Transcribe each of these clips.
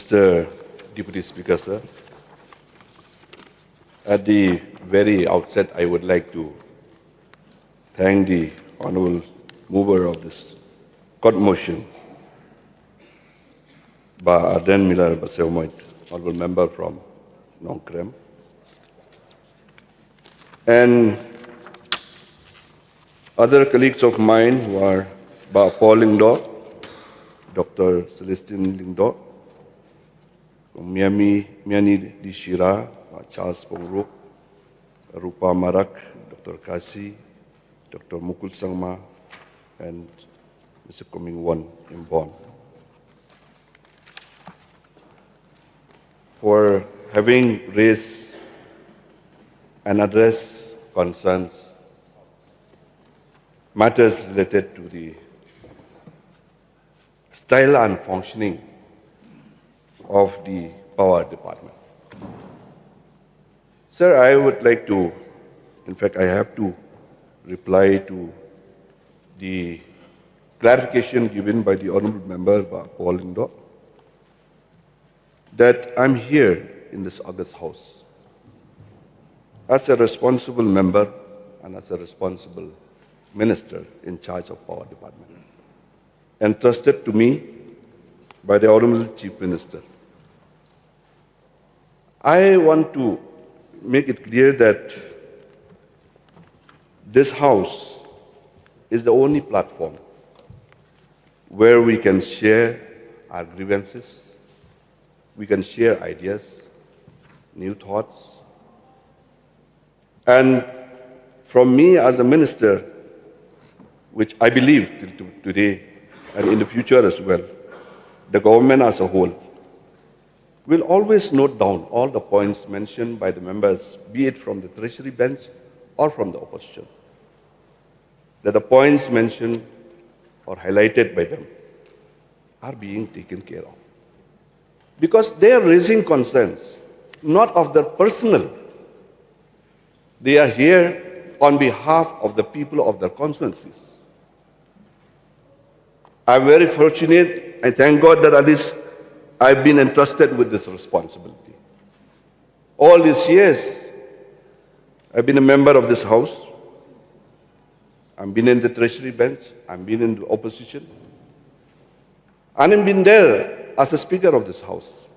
Mr. Deputy Speaker, sir, at the very outset, I would like to thank the honorable mover of this court motion, Arden Miller Baseomoit, honorable member from Nongkrem, and other colleagues of mine who are Paul Lingdo, Dr. Celestine Lingdo, Miani Dishira, Charles Pongruk, Rupa Marak, Dr. Kasi, Dr. Mukul Sangma, and Mr. Koming Won Imbon, for having raised and addressed concerns, matters related to the style and functioning of the Power Department. Sir, I would like to, in fact, I have to reply to the clarification given by the honorable member, Paul Lingdo, that I'm here in this August House as a responsible member and as a responsible minister in charge of Power Department, entrusted to me by the Honorable Chief Minister. I want to make it clear that this House is the only platform where we can share our grievances, we can share ideas, new thoughts. And from me as a minister, which I believe till today and in the future as well, the government as a whole will always note down all the points mentioned by the members, be it from the Treasury bench or from the opposition, that the points mentioned or highlighted by them are being taken care of. Because they are raising concerns, not of their personal. They are here on behalf of the people of their constituencies. I'm very fortunate, and thank God that at least I've been entrusted with this responsibility. All these years, I've been a member of this House. I've been in the Treasury bench. I've been in the opposition. And I've been there as a Speaker of this House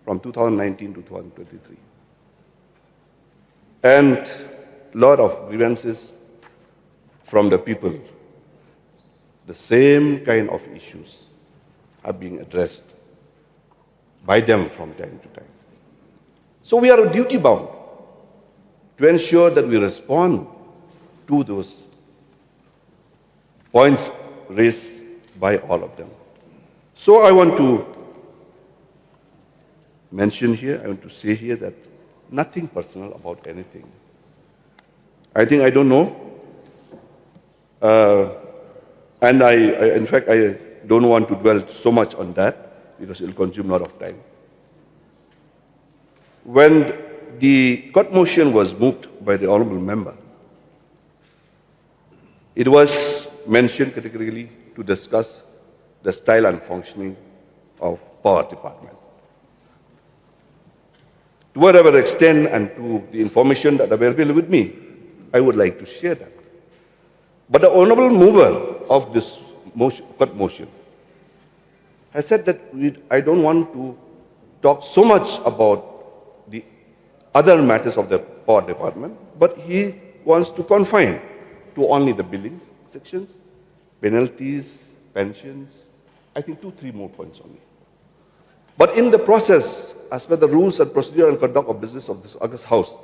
from 2019 to 2023. And a lot of grievances from the people. The same kind of issues are being addressed by them from time to time. So we are duty bound to ensure that we respond to those points raised by all of them. So I want to mention here, I want to say here that nothing personal about anything. I think I don't know. And in fact, I don't want to dwell so much on that because it will consume a lot of time. When the court motion was moved by the honorable member, it was mentioned categorically to discuss the style and functioning of Power Department. To whatever extent and to the information that are available with me, I would like to share that. But the honorable mover of this court motion has said that I don't want to talk so much about the other matters of the Power Department, but he wants to confine to only the billings sections, penalties, pensions, I think 2-3 more points only. But in the process, as per the rules and procedure and conduct of business of this August House,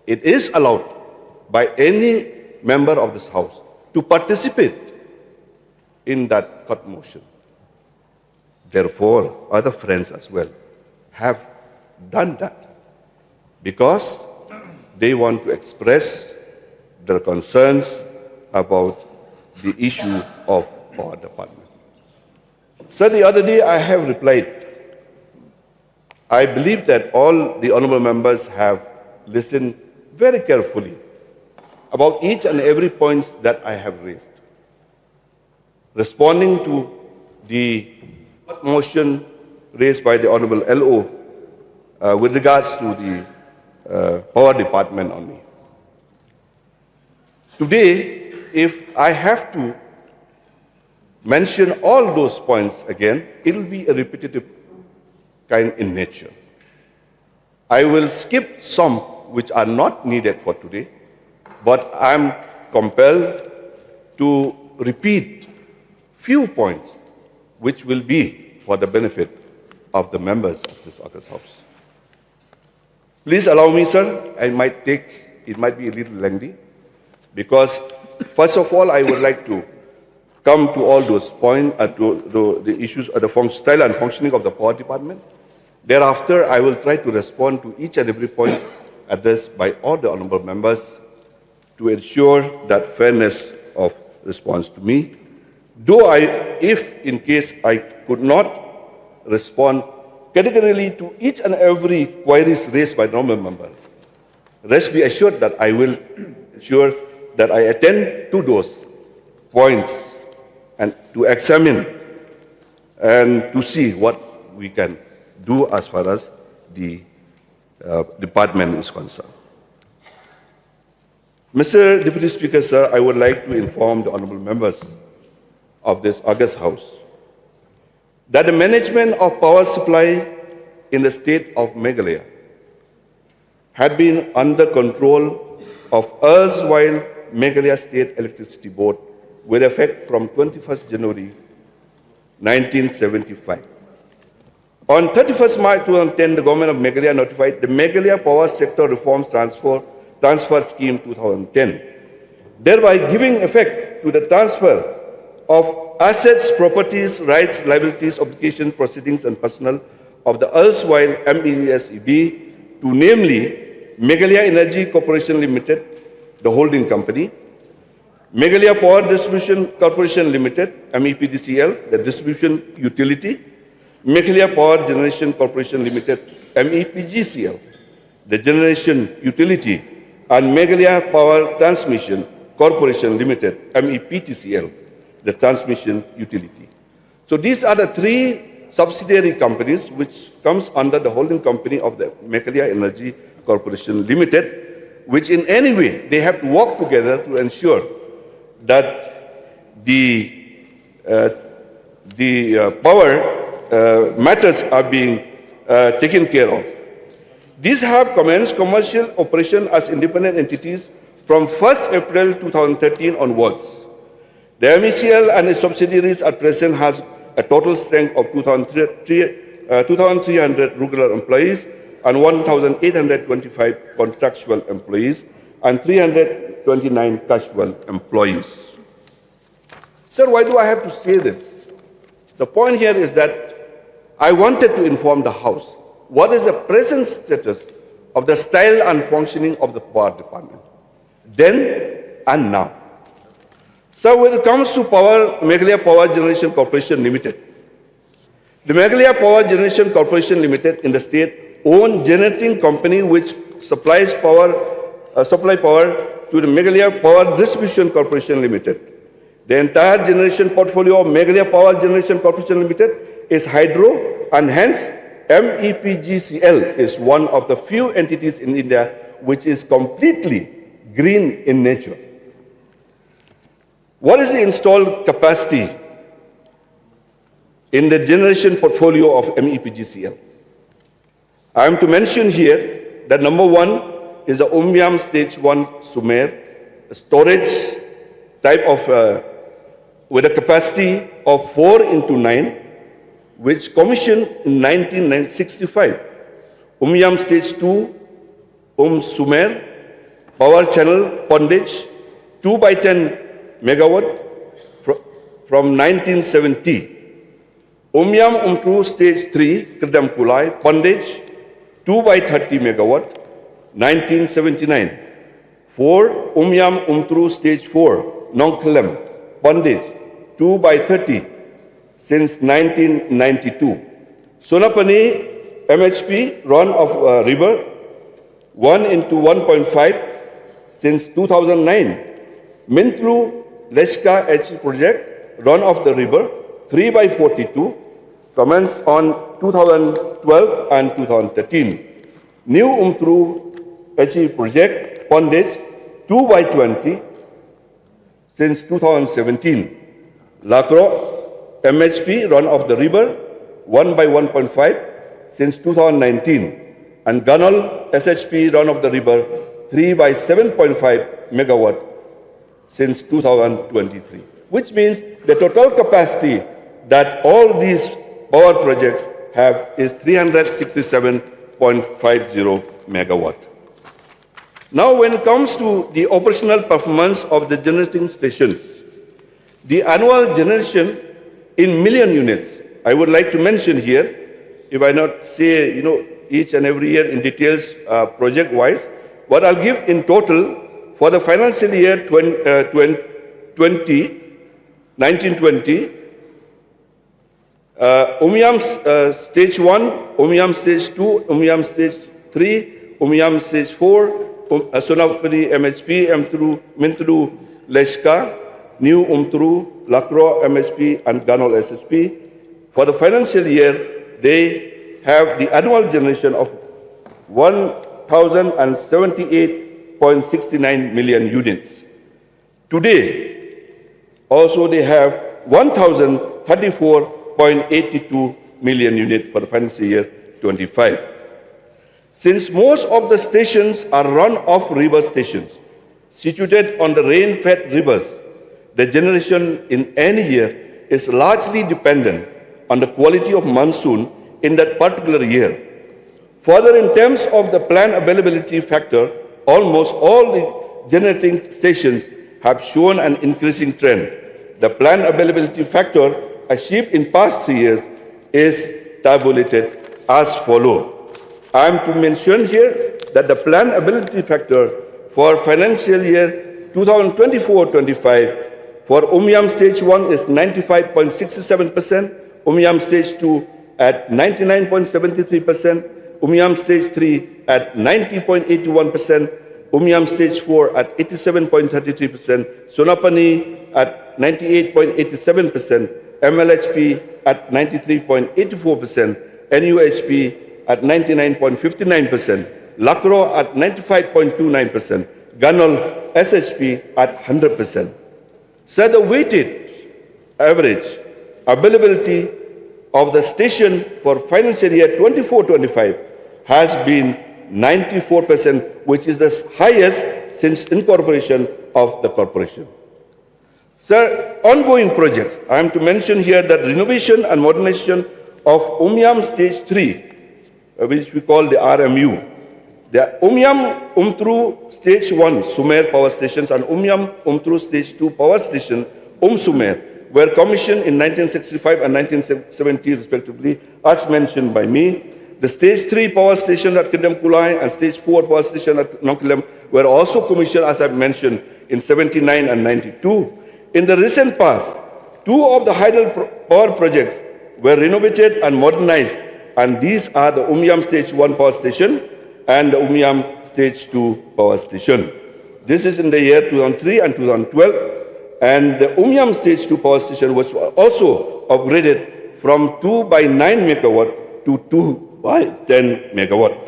it is allowed by any member of this House to participate in that court motion. Therefore, other friends as well have done that because they want to express their concerns about the issue of Power Department. So the other day I have replied. I believe that all the honorable members have listened very carefully about each and every point that I have raised. Responding to the motion raised by the Honorable LO with regards to the power department only. Today, if I have to mention all those points again, it will be a repetitive kind in nature. I will skip some which are not needed for today, but I'm compelled to repeat few points which will be for the benefit of the members of this August House. Please allow me, sir, it might be a little lengthy, because first of all, I would like to come to all those points, to the issues of the style and functioning of the power department. Thereafter, I will try to respond to each and every point addressed by all the honorable members to ensure that fairness of response to me. Though if in case I could not respond categorically to each and every queries raised by the honorable member, rest be assured that I will ensure that I attend to those points and to examine and to see what we can do as far as the department is concerned. Mr. Deputy Speaker, sir, I would like to inform the honorable members of this August House that the management of power supply in the state of Meghalaya had been under control of erstwhile Meghalaya State Electricity Board with effect from 21st January 1975. On 31st March 2010, the government of Meghalaya notified the Meghalaya Power Sector Reforms Transfer Scheme 2010, thereby giving effect to the transfer of assets, properties, rights, liabilities, obligations, proceedings, and personnel of the erstwhile MESEB to namely Meghalaya Energy Corporation Limited, the holding company, Meghalaya Power Distribution Corporation Limited, MEPDCL, the distribution utility, Meghalaya Power Generation Corporation Limited, MEPGCL, the generation utility, and Meghalaya Power Transmission Corporation Limited, MEPTCL, the transmission utility. So these are the three subsidiary companies which comes under the holding company of the Meghalaya Energy Corporation Limited, which in any way they have to work together to ensure that the power matters are being taken care of. These have commenced commercial operation as independent entities from 1st April 2013 onwards. The MECL and its subsidiaries at present has a total strength of 2,300 regular employees and 1,825 contractual employees and 329 casual employees. Sir, why do I have to say this? The point here is that I wanted to inform the House what is the present status of the style and functioning of the power department, then and now. So when it comes to Meghalaya Power Generation Corporation Limited, the Meghalaya Power Generation Corporation Limited in the state own generating company which supplies power to the Meghalaya Power Distribution Corporation Limited. The entire generation portfolio of Meghalaya Power Generation Corporation Limited is hydro, and hence MEPGCL is one of the few entities in India which is completely green in nature. What is the installed capacity in the generation portfolio of MEPGCL? I am to mention here that number one is the Umyam Stage 1 Sumer, a storage type of with a capacity of 4 into 9, which commissioned in 1965. Umyam Stage 2, Sumer, power channel Pondage, 2 by 10 megawatt from 1970. Umyam 2 Stage 3, Kedam Kulai, Pondage, 2 by 30 megawatt, 1979. 4, Umyam 2 Stage 4, Nongkelem, Pondage, 2 by 30 since 1992. Sonapani MHP, run of river, 1 into 1.5 since 2009. Mintru Leshka HE project, run of the river, 3 by 42, commenced on 2012 and 2013. New Umtru HE project, Pondage 2x20 since 2017. Lacro MHP run of the river 1x1.5 since 2019. And Gunal SHP run of the river 3x7.5 megawatt since 2023, which means the total capacity that all these power projects have is 367.50 megawatt. Now, when it comes to the operational performance of the generating stations, the annual generation in million units, I would like to mention here, if I not say, each and every year in details project-wise, what I'll give in total for the financial year 1920, Umiam Stage 1, Umiam Stage 2, Umiam Stage 3, Umiam Stage 4, Sonapani MHP, Mintru Leshka, New Umtru, Lacro MHP, and Ganol SHP. For the financial year, they have the annual generation of 1,078.69 million units. Today, also they have 1,034.82 million units for the financial year 25. Since most of the stations are run-off river stations, situated on the rain-fed rivers, the generation in any year is largely dependent on the quality of monsoon in that particular year. Further, in terms of the plant availability factor, almost all the generating stations have shown an increasing trend. The plant availability factor achieved in past 3 years is tabulated as follows. I am to mention here that the plant availability factor for financial year 2024-25 for Umiam Stage 1 is 95.67%, Umiam Stage 2 at 99.73%, Umiam Stage 3 at 90.81%, Umiam Stage 4 at 87.33%, Sonapani at 98.87%, MLHP at 93.84%, NUHP at 99.59%, Lacro at 95.29%, Ganol SHP at 100%. So the weighted average availability of the station for financial year 24-25 has been 94%, which is the highest since incorporation of the corporation. Sir, ongoing projects, I am to mention here that renovation and modernization of Umiam Stage 3, which we call the RMU. The Umiam Umtru Stage 1 Sumer power stations and Umiam Umtru Stage 2 power station Sumer were commissioned in 1965 and 1970 respectively, as mentioned by me. The Stage 3 power station at Kendam Kulai and Stage 4 power station at Nongkilam were also commissioned, as I mentioned, in 79 and 92. In the recent past, 2 of the hydel power projects were renovated and modernized, and these are the Umiam Stage 1 power station and the Umiam Stage 2 power station. This is in the year 2003 and 2012, and the Umiam Stage 2 power station was also upgraded from 2 by 9 megawatt to 2 by 10 megawatt.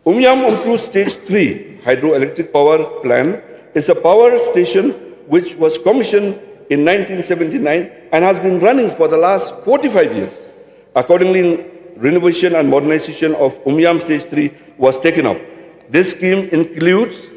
Umiam Umtru Stage 3 hydroelectric power plant is a power station which was commissioned in 1979 and has been running for the last 45 years. Accordingly, renovation and modernization of Umiam Stage 3 was taken up. This scheme includes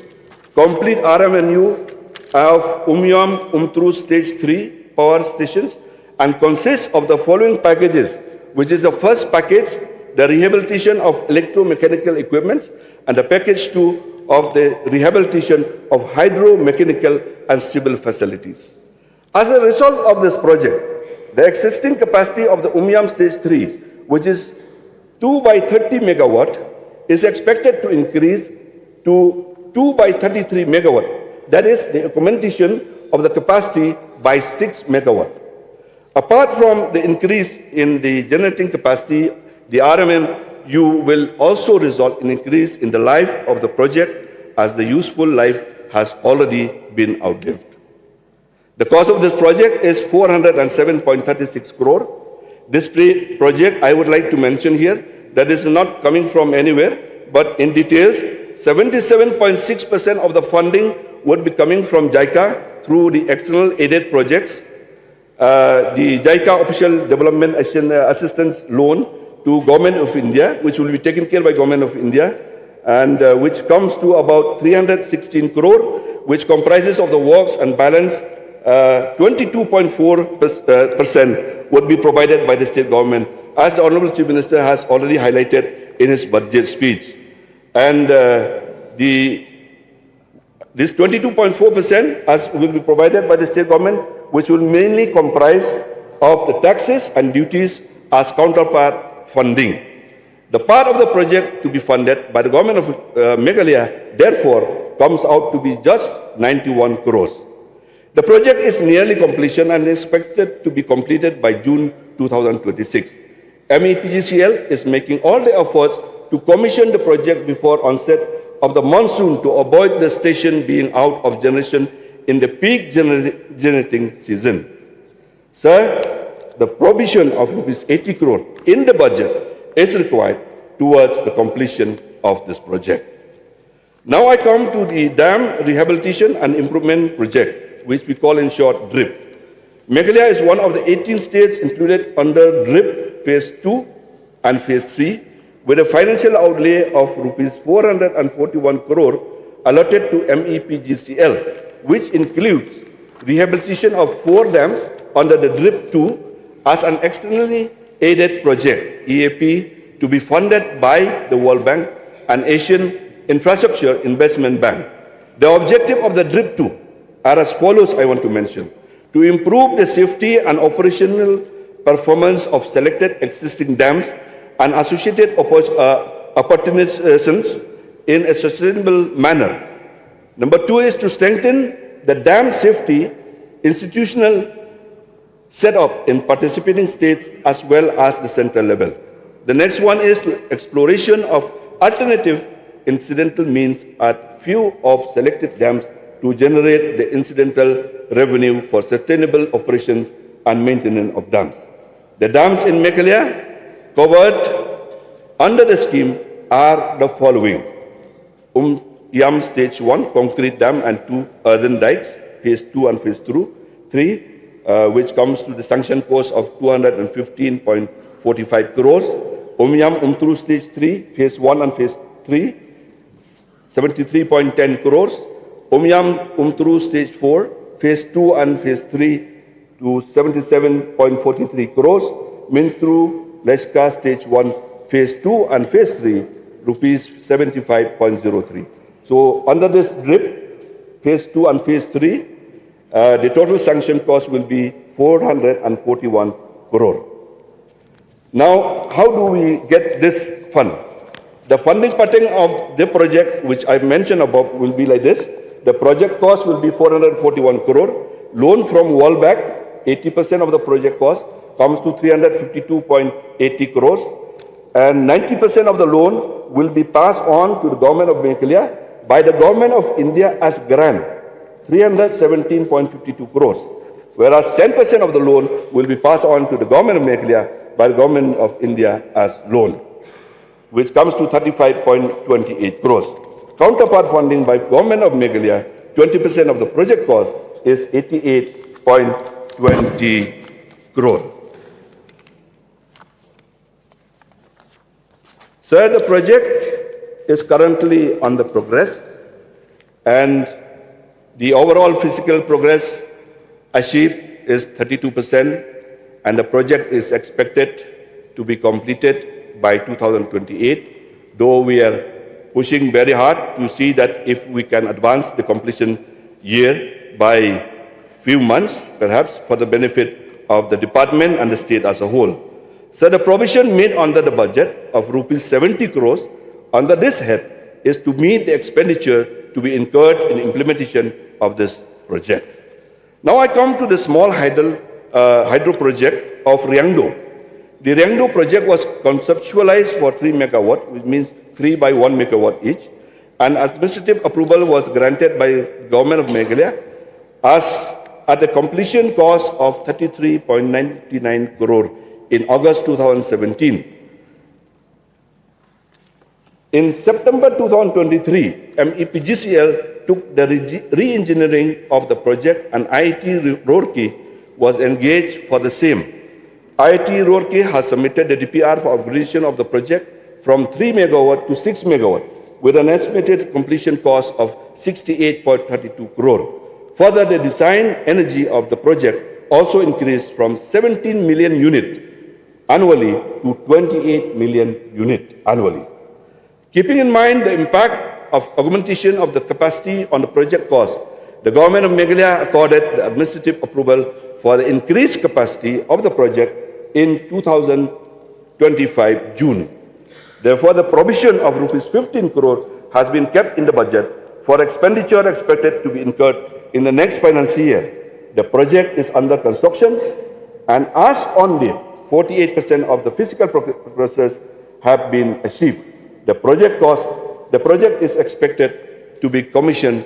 complete RMNU of Umiam Umtru Stage 3 power stations and consists of the following packages, which is the first package, the rehabilitation of electromechanical equipments, and the package 2 of the rehabilitation of hydro-mechanical and civil facilities. As a result of this project, the existing capacity of the Umiam Stage 3, which is 2 by 30 megawatt, is expected to increase to 2 by 33 megawatt. That is the augmentation of the capacity by 6 megawatt. Apart from the increase in the generating capacity, the RMNU will also result in increase in the life of the project, as the useful life has already been outlived. The cost of this project is 407.36 crore. This project, I would like to mention here, that is not coming from anywhere, but in details, 77.6% of the funding would be coming from JICA through the external aided projects, the JICA Official Development Assistance Loan to Government of India, which will be taken care by Government of India, and which comes to about 316 crore, which comprises of the works and balance 22.4% would be provided by the state government, as the Honorable Chief Minister has already highlighted in his budget speech. And this 22.4% will be provided by the state government, which will mainly comprise of the taxes and duties as counterpart funding. The part of the project to be funded by the government of Meghalaya, therefore, comes out to be just 91 crores. The project is nearly completion and is expected to be completed by June 2026. MEPGCL is making all the efforts to commission the project before onset of the monsoon to avoid the station being out of generation in the peak generating season. Sir, the provision of rupees 80 crore in the budget is required towards the completion of this project. Now I come to the dam rehabilitation and improvement project, which we call in short DRIP. Meghalaya is one of the 18 states included under DRIP Phase 2 and Phase 3, with a financial outlay of rupees 441 crore allotted to MEPGCL, which includes rehabilitation of 4 dams under the DRIP 2 as an externally aided project, EAP, to be funded by the World Bank and Asian Infrastructure Investment Bank. The objective of the DRIP 2 are as follows, I want to mention: to improve the safety and operational performance of selected existing dams and associated opportunities in a sustainable manner. Number 2 is to strengthen the dam safety institutional setup in participating states as well as the central level. The next one is to exploration of alternative incidental means at few of selected dams to generate the incidental revenue for sustainable operations and maintenance of dams. The dams in Meghalaya covered under the scheme are the following: Yam Stage 1 concrete dam and 2 earthen dikes, Phase 2 and Phase 3, which comes to the sanction cost of 215.45 crores. Yam Umtru Stage 3, Phase 1 and Phase 3, 73.10 crores. Yam Umtru Stage 4, Phase 2 and Phase 3 to 77.43 crores. Mintru Leshka Stage 1, Phase 2 and Phase 3, rupees 75.03. So under this DRIP, Phase 2 and Phase 3, the total sanction cost will be 441 crore. Now, how do we get this fund? The funding pattern of the project, which I mentioned above, will be like this. The project cost will be 441 crore. Loan from World Bank, 80% of the project cost, comes to 352.80 crores. And 90% of the loan will be passed on to the government of Meghalaya by the government of India as grant, 317.52 crores. Whereas 10% of the loan will be passed on to the government of Meghalaya by the government of India as loan, which comes to 35.28 crores. Counterpart funding by government of Meghalaya, 20% of the project cost is 88.20 crore. Sir, the project is currently on the progress, and the overall physical progress achieved is 32%, and the project is expected to be completed by 2028, though we are pushing very hard to see that if we can advance the completion year by few months, perhaps for the benefit of the department and the state as a whole. So the provision made under the budget of rupees 70 crores under this head is to meet the expenditure to be incurred in implementation of this project. Now I come to the small hydro project of Riangdo. The Riangdo project was conceptualized for 3 megawatt, which means 3 by 1 megawatt each, and administrative approval was granted by government of Meghalaya as at the completion cost of 33.99 crore, in August 2017. In September 2023, MEPGCL took the re-engineering of the project and IIT Roorkee was engaged for the same. IIT Roorkee has submitted the DPR for upgradation of the project from 3 megawatt to 6 megawatt with an estimated completion cost of 68.32 crore. Further, the design energy of the project also increased from 17 million units annually to 28 million units annually. Keeping in mind the impact of augmentation of the capacity on the project cost, the Government of Meghalaya accorded the administrative approval for the increased capacity of the project in 2025 June. Therefore, the provision of rupees 15 crore has been kept in the budget for expenditure expected to be incurred in the next financial year. The project is under construction and as on date, 48% of the physical process have been achieved. The project is expected to be commissioned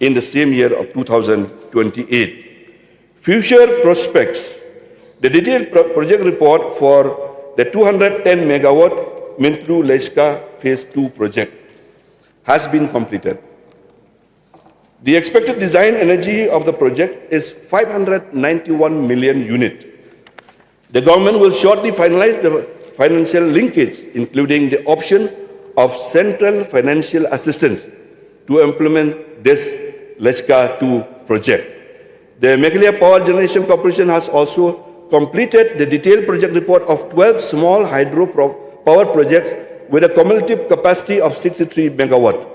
in the same year of 2028. Future prospects. The detailed project report for the 210 megawatt Mintru-Leshka Phase 2 project has been completed. The expected design energy of the project is 591 million units. The government will shortly finalize the financial linkage, including the option of central financial assistance to implement this Leshka 2 project. The Meghalaya Power Generation Corporation has also completed the detailed project report of 12 small hydro power projects with a cumulative capacity of 63 megawatt.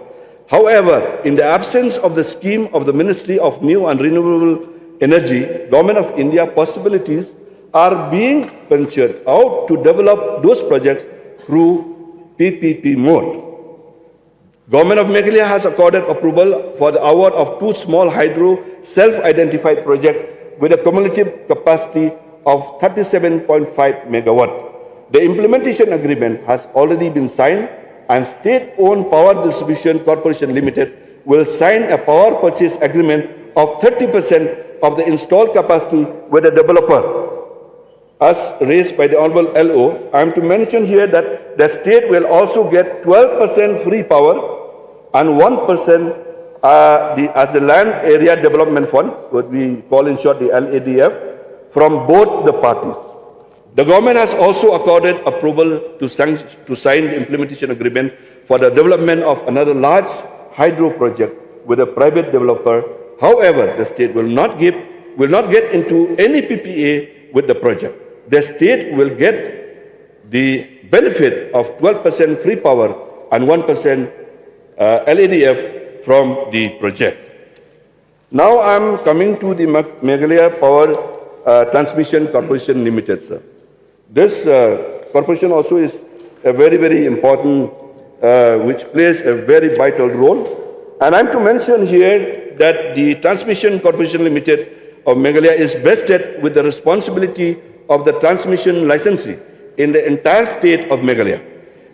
However, in the absence of the scheme of the Ministry of New and Renewable Energy, Government of India possibilities are being ventured out to develop those projects through PPP mode. Government of Meghalaya has accorded approval for the award of 2 small hydro self-identified projects with a cumulative capacity of 37.5 megawatt. The implementation agreement has already been signed and State-Owned Power Distribution Corporation Limited will sign a power purchase agreement of 30% of the installed capacity with the developer. As raised by the Honorable LO, I am to mention here that the state will also get 12% free power and 1% as the Land Area Development Fund, what we call in short the LADF, from both the parties. The government has also accorded approval to sign the implementation agreement for the development of another large hydro project with a private developer. However, the state will not get into any PPA with the project. The state will get the benefit of 12% free power and 1% LADF from the project. Now I am coming to the Meghalaya Power Transmission Corporation Limited, sir. This corporation also is a very, very important, which plays a very vital role. And I'm to mention here that the Transmission Corporation Limited of Meghalaya is vested with the responsibility of the transmission licensee in the entire state of Meghalaya.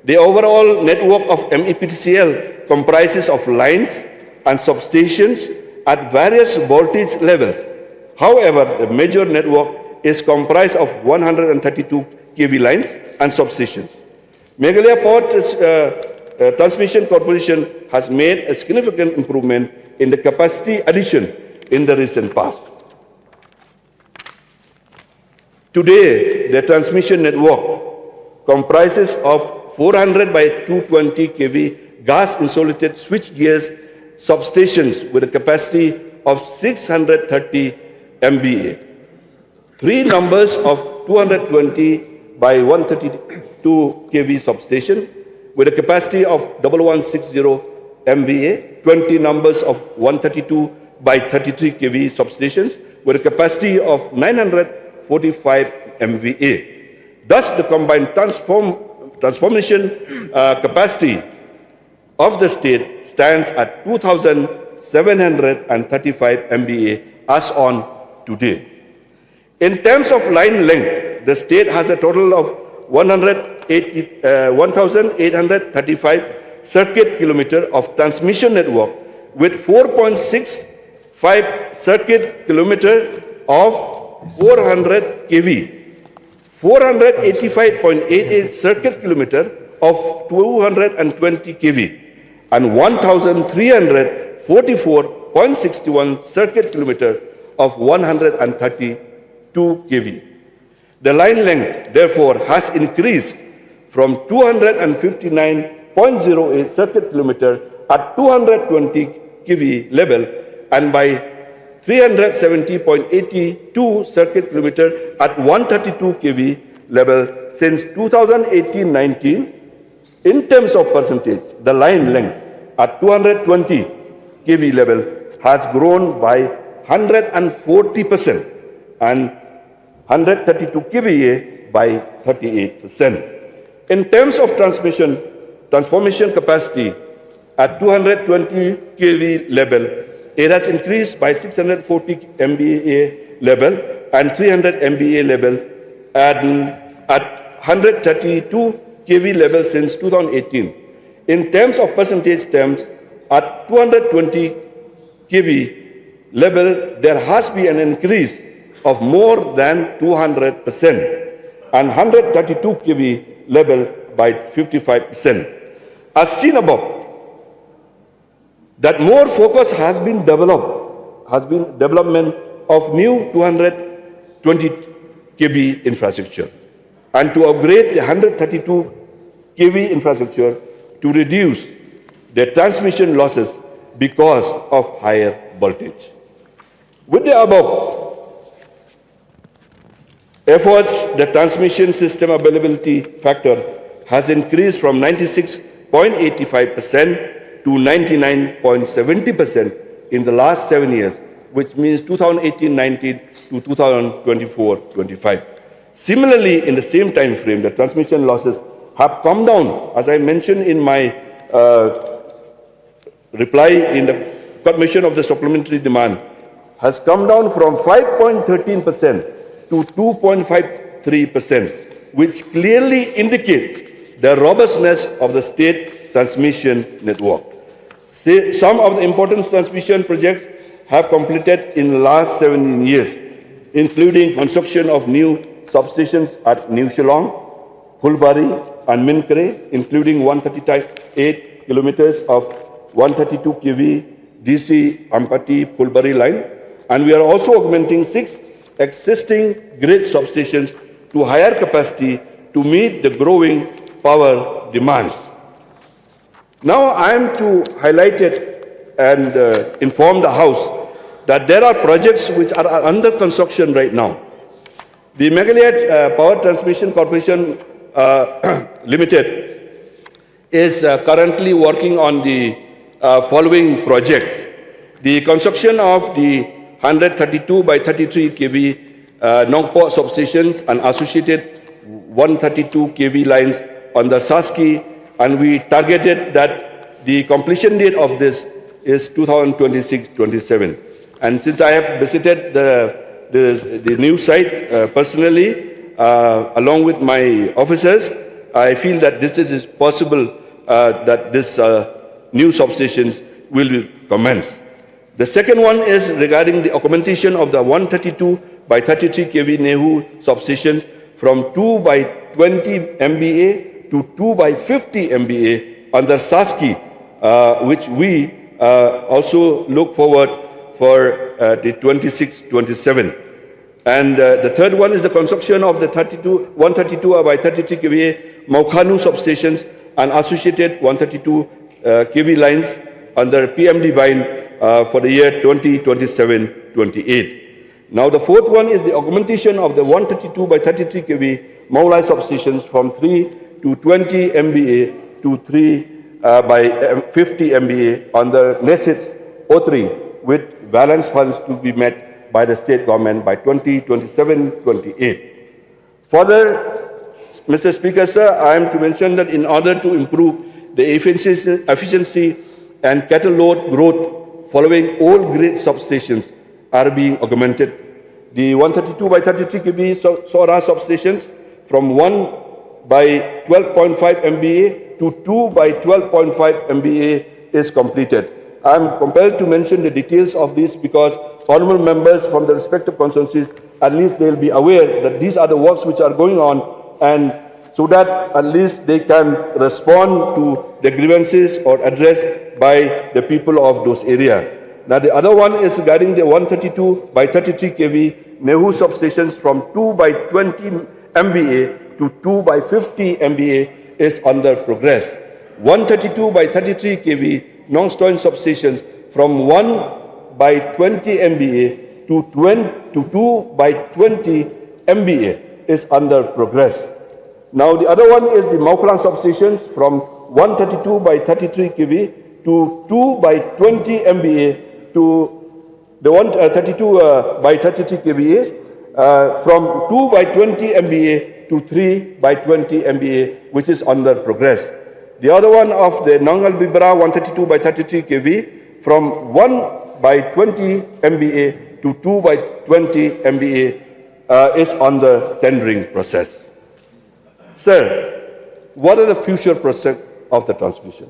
The overall network of MEPTCL comprises of lines and substations at various voltage levels. However, the major network is comprised of 132 kV lines and substations. Meghalaya Power Transmission Corporation has made a significant improvement in the capacity addition in the recent past. Today, the transmission network comprises of 400 by 220 kV gas-insulated switchgears substations with a capacity of 630 MVA. 3 numbers of 220 by 132 kV substation with a capacity of 1160 MVA, 20 numbers of 132 by 33 kV substations with a capacity of 945 MVA. Thus, the combined transformation capacity of the state stands at 2,735 MVA as on today. In terms of line length, the state has a total of 1,835 circuit kilometer of transmission network with 4.65 circuit kilometer of 400 kV, 485.88 circuit kilometer of 220 kV, and 1,344.61 circuit kilometer of 132 kV. The line length, therefore, has increased from 259.08 circuit kilometer at 220 kV level and by 370.82 circuit kilometer at 132 kV level since 2018-19. In terms of percentage, the line length at 220 kV level has grown by 140% and 132 kVA by 38%. In terms of transformation capacity, at 220 kV level, it has increased by 640 MVA level and 300 MVA level, and at 132 kV level since 2018. In terms of percentage terms, at 220 kV level, there has been an increase of more than 200%, and 132 kV level by 55%. As seen above, that more focus has been development of new 220 kV infrastructure, and to upgrade the 132 kV infrastructure to reduce the transmission losses because of higher voltage. With the above efforts, the transmission system availability factor has increased from 96.85% to 99.70% in the last 7 years, which means 2018-19 to 2024-25. Similarly, in the same time frame, the transmission losses have come down, as I mentioned in my reply in the submission of the supplementary demand, has come down from 5.13% to 2.53%, which clearly indicates the robustness of the state transmission network. Some of the important transmission projects have completed in the last 7 years, including construction of new substations at New Shillong, Phulbari, and Minkre, including 138 kilometers of 132 kV DC Ampati Phulbari line, and we are also augmenting 6 existing grid substations to higher capacity to meet the growing power demands. Now I am to highlight it and inform the House that there are projects which are under construction right now. The Meghalaya Power Transmission Corporation Limited is currently working on the following projects. The construction of the 132 by 33 kV Nongpo substations and associated 132 kV lines on the Saski, and we targeted that the completion date of this is 2026-27. And since I have visited the new site personally, along with my officers, I feel that this is possible that this new substations will commence. The second one is regarding the augmentation of the 132 by 33 kV Nehu substations from 2 by 20 MVA to 2 by 50 MVA under Saski, which we also look forward for the 26-27. And the third one is the construction of the 132 by 33 kVA Maukhanu substations and associated 132 kV lines under PMD Vine for the year 2027-28. Now the fourth one is the augmentation of the 132 by 33 kV Maulai substations from 3 to 20 MVA to 3 by 50 MVA under NESITS O3, with balance funds to be met by the state government by 2027-28. Further, Mr. Speaker, sir, I am to mention that in order to improve the efficiency and cattle load growth following all grid substations are being augmented. The 132 by 33 kV Sora substations from 1 by 12.5 MVA to 2 by 12.5 MVA is completed. I am compelled to mention the details of this because honorable members from the respective constituencies, at least they will be aware that these are the works which are going on, and so that at least they can respond to the grievances or addressed by the people of those areas. Now the other one is regarding the 132 by 33 kV Nehu substations from 2 by 20 MVA to 2 by 50 MVA is under progress. 132 by 33 kV non-storing substations from 1 by 20 MVA to 2 by 20 MVA is under progress. Now the other one is the Maukrang substations from 132 by 33 kV to 2 by 20 MVA to the 132 by 33 kVA from 2 by 20 MVA to 3 by 20 MVA, which is under progress. The other one of the Nangal Bibra 132 by 33 kV from 1 by 20 MVA to 2 by 20 MVA is under tendering process. Sir, what are the future prospects of the transmission?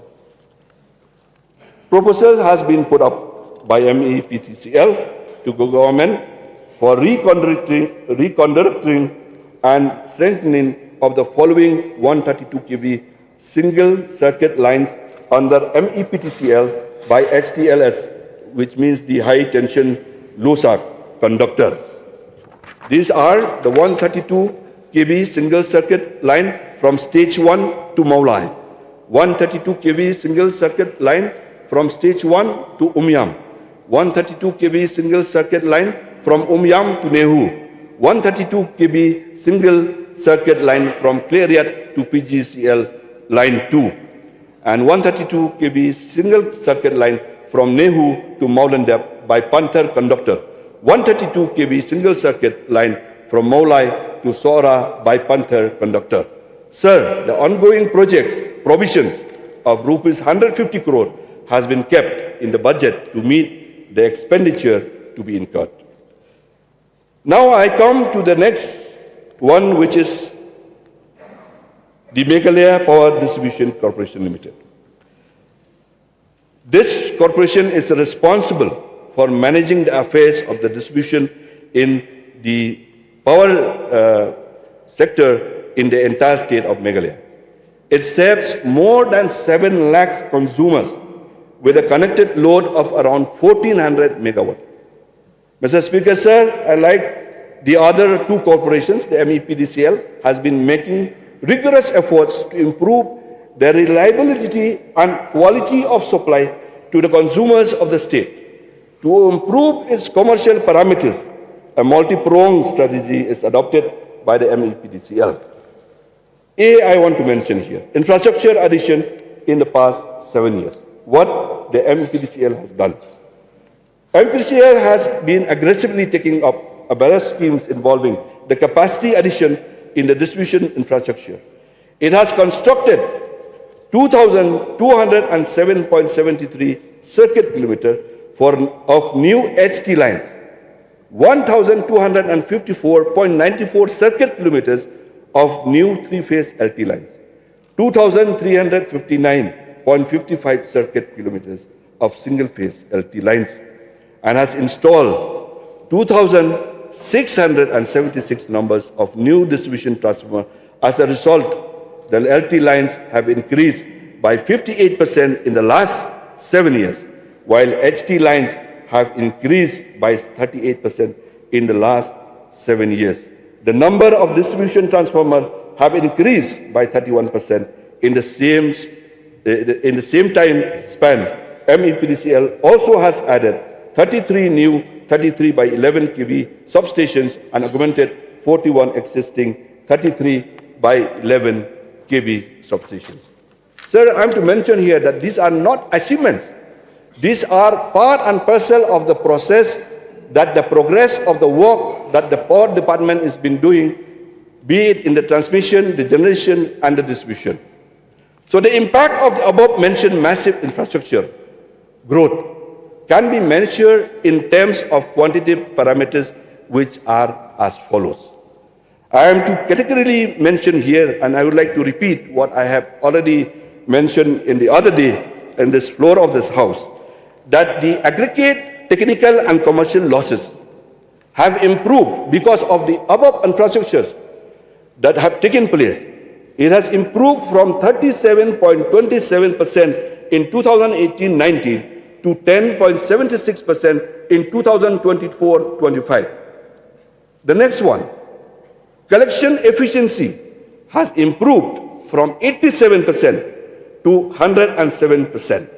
Proposal has been put up by MEPTCL to government for reconducting and strengthening of the following 132 kV single circuit lines under MEPTCL by HTLS, which means the high tension LOSAC conductor. These are the 132 kV single circuit line from stage 1 to Maulai, 132 kV single circuit line from stage 1 to Umyam, 132 kV single circuit line from Umyam to Nehu, 132 kV single circuit line from Clariat to PGCL line 2, and 132 kV single circuit line from Nehu to Maulendep by Panther conductor, 132 kV single circuit line from Maulai to Sora by Panther conductor. Sir, the ongoing project provisions of rupees 150 crore has been kept in the budget to meet the expenditure to be incurred. Now I come to the next one, which is the Meghalaya Power Distribution Corporation Limited. This corporation is responsible for managing the affairs of the distribution in the power sector in the entire state of Meghalaya. It serves more than 7 lakh consumers with a connected load of around 1400 megawatt. Mr. Speaker, sir, I like the other two corporations, the MEPDCL, has been making rigorous efforts to improve the reliability and quality of supply to the consumers of the state. To improve its commercial parameters, a multi-pronged strategy is adopted by the MEPDCL. I want to mention here, infrastructure addition in the past 7 years. What the MEPDCL has done. MEPDCL has been aggressively taking up various schemes involving the capacity addition in the distribution infrastructure. It has constructed 2,207.73 circuit kilometers of new HT lines, 1,254.94 circuit kilometers of new three-phase LT lines, 2,359.55 circuit kilometers of single-phase LT lines, and has installed 2,676 numbers of new distribution transformers. As a result, the LT lines have increased by 58% in the last 7 years, while HT lines have increased by 38% in the last 7 years. The number of distribution transformers have increased by 31% in the same time span. MEPDCL also has added 33 new 33 by 11 kV substations and augmented 41 existing 33 by 11 kV substations. Sir, I am to mention here that these are not achievements. These are part and parcel of the process, that the progress of the work that the power department has been doing, be it in the transmission, the generation, and the distribution. So the impact of the above mentioned massive infrastructure growth can be measured in terms of quantitative parameters, which are as follows. I am to categorically mention here, and I would like to repeat what I have already mentioned in the other day in this floor of this house, that the aggregate technical and commercial losses have improved because of the above infrastructures that have taken place. It has improved from 37.27% in 2018-19 to 10.76% in 2024-25. The next one, collection efficiency has improved from 87% to 107%.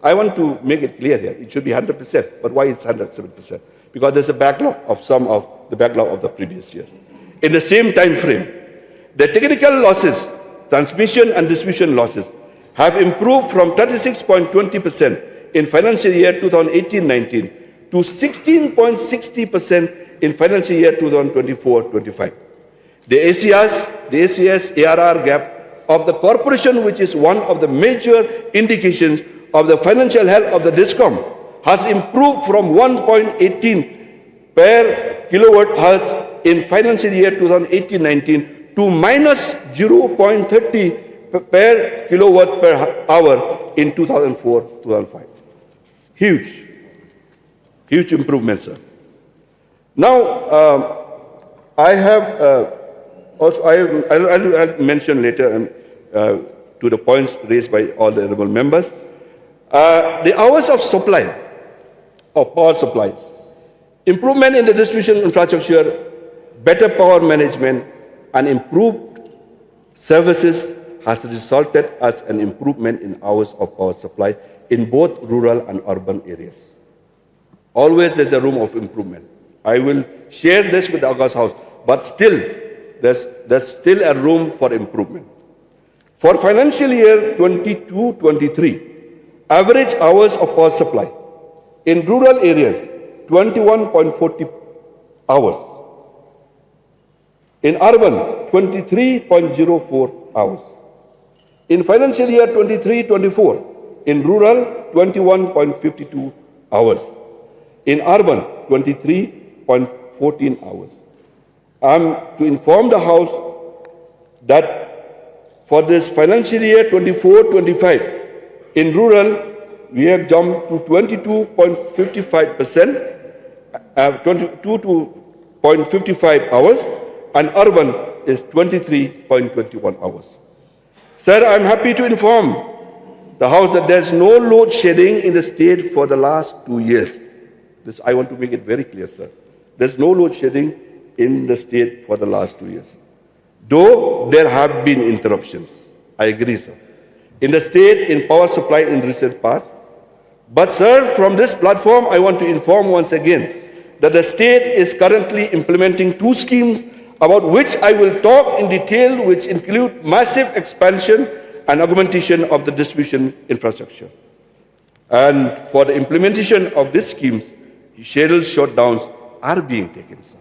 I want to make it clear here. It should be 100%, but why it's 107%? Because there's a backlog of some of the backlog of the previous years. In the same time frame, the technical losses, transmission and distribution losses, have improved from 36.20% in financial year 2018-19 to 16.60% in financial year 2024-25. The ACS ARR gap of the corporation, which is one of the major indications of the financial health of the DISCOM, has improved from 1.18 per kilowatt hertz in financial year 2018-19 to minus 0.30 per kilowatt per hour in 2004-2005. Huge improvement, sir. Now, I have also, I'll mention later to the points raised by all the honorable members. The hours of supply, of power supply, improvement in the distribution infrastructure, better power management, and improved services has resulted as an improvement in hours of power supply in both rural and urban areas. Always there's a room of improvement. I will share this with the August House, but still, there's still a room for improvement. For financial year 22-23, average hours of power supply in rural areas, 21.40 hours. In urban, 23.04 hours. In financial year 23-24, in rural, 21.52 hours. In urban, 23.14 hours. I'm to inform the House that for this financial year 24-25, in rural, we have jumped to 22.55%, 22.55 hours, and urban is 23.21 hours. Sir, I'm happy to inform the House that there's no load shedding in the state for the last 2 years. This, I want to make it very clear, sir. There's no load shedding in the state for the last 2 years. Though there have been interruptions, I agree, sir, in the state in power supply in recent past. But, sir, from this platform, I want to inform once again that the state is currently implementing 2 schemes about which I will talk in detail, which include massive expansion and augmentation of the distribution infrastructure. And for the implementation of these schemes, scheduled shutdowns are being taken, sir.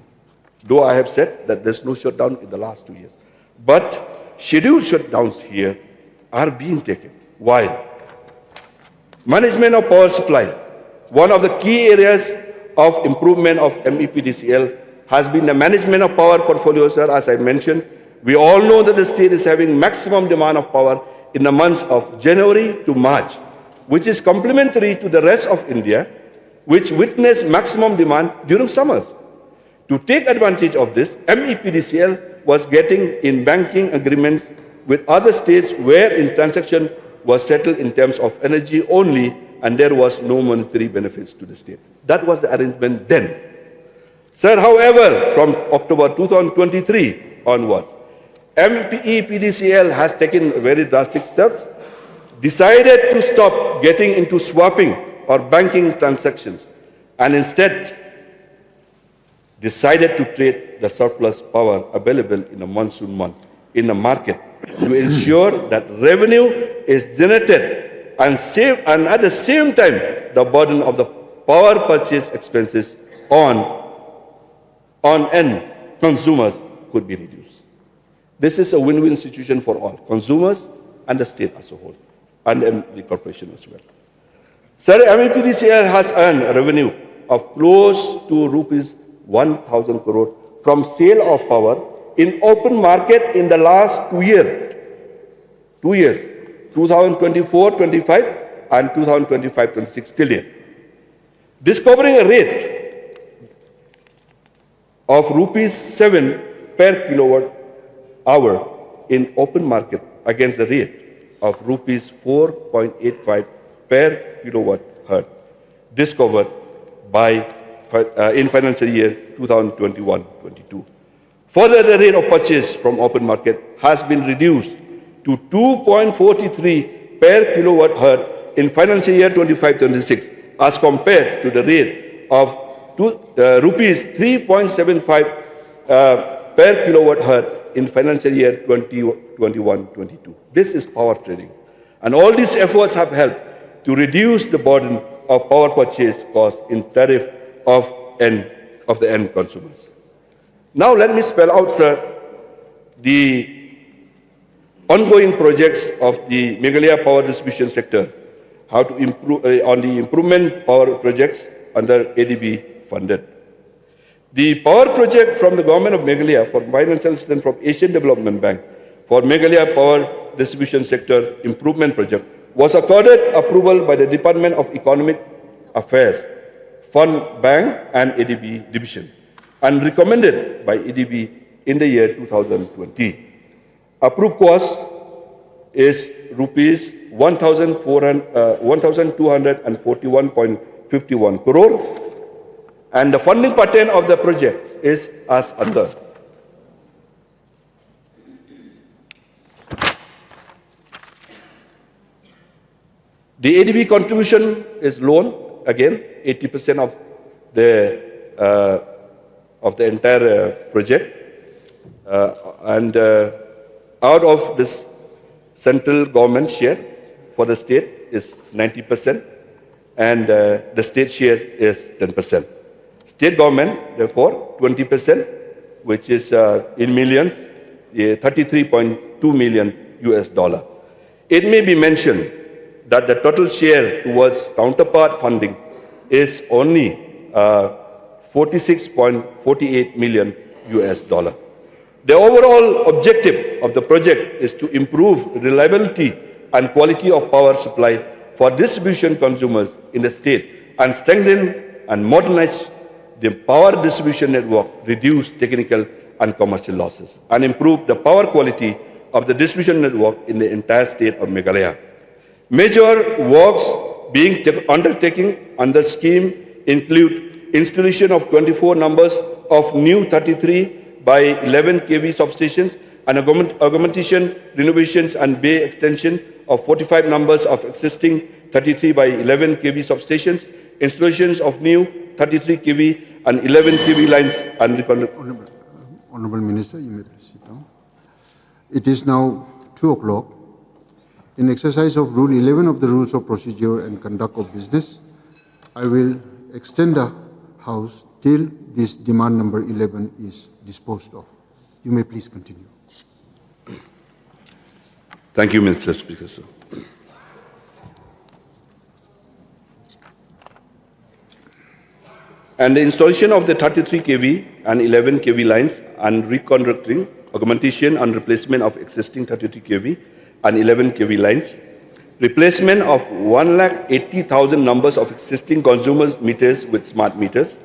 Though I have said that there's no shutdown in the last 2 years. But scheduled shutdowns here are being taken. While management of power supply, one of the key areas of improvement of MEPDCL has been the management of power portfolio, sir. As I mentioned, we all know that the state is having maximum demand of power in the months of January to March, which is complementary to the rest of India, which witnessed maximum demand during summers. To take advantage of this, MEPDCL was getting in banking agreements with other states wherein transaction was settled in terms of energy only and there was no monetary benefits to the state. That was the arrangement then. Sir, however, from October 2023 onwards, MEPDCL has taken very drastic steps, decided to stop getting into swapping or banking transactions, and instead decided to trade the surplus power available in a monsoon month in the market to ensure that revenue is generated and save, and at the same time the burden of the power purchase expenses on end consumers could be reduced. This is a win-win situation for all, consumers and the state as a whole, and the corporation as well. Sir, MEPDCL has earned a revenue of close to rupees 1,000 crore from sale of power in open market in the last 2 years. 2 years, 2024-25 and 2025-26 till date. Discovering a rate of rupees 7 per kilowatt hour in open market against the rate of rupees 4.85 per kilowatt hour discovered in financial year 2021-22. Further, the rate of purchase from open market has been reduced to 2.43 per kilowatt hour in financial year 25-26 as compared to the rate of rupees 3.75 per kilowatt hour in financial year 2021-22. This is power trading. And all these efforts have helped to reduce the burden of power purchase cost in tariff of the end consumers. Now let me spell out, sir, the ongoing projects of the Meghalaya power distribution sector, how to improve on the improvement power projects under ADB funded. The power project from the government of Meghalaya for financial assistance from Asian Development Bank for Meghalaya power distribution sector improvement project was accorded approval by the Department of Economic Affairs, Fund Bank and ADB division, and recommended by ADB in the year 2020. Approved cost is rupees 1,241.51 crore, and the funding pattern of the project is as under. The ADB contribution is loan, again 80% of the entire project, and out of this central government share for the state is 90%, and the state share is 10%. State government, therefore, 20%, which is in millions, 33.2 million US dollar. It may be mentioned that the total share towards counterpart funding is only 46.48 million US dollar. The overall objective of the project is to improve reliability and quality of power supply for distribution consumers in the state and strengthen and modernize the power distribution network, reduce technical and commercial losses, and improve the power quality of the distribution network in the entire state of Meghalaya. Major works being undertaken under scheme include installation of 24 numbers of new 33 by 11 kV substations and augmentation, renovations and bay extension of 45 numbers of existing 33 by 11 kV substations, installations of new 33 kV and 11 kV lines and Honorable Minister, you may sit down. It is now 2 o'clock. In exercise of Rule 11 of the Rules of Procedure and Conduct of Business, I will extend the House till this demand number 11 is disposed of. You may please continue. Thank you, Mr. Speaker, sir. And the installation of the 33 kV and 11 kV lines and reconducting, augmentation and replacement of existing 33 kV and 11 kV lines, replacement of 180,000 numbers of existing consumer meters with smart meters.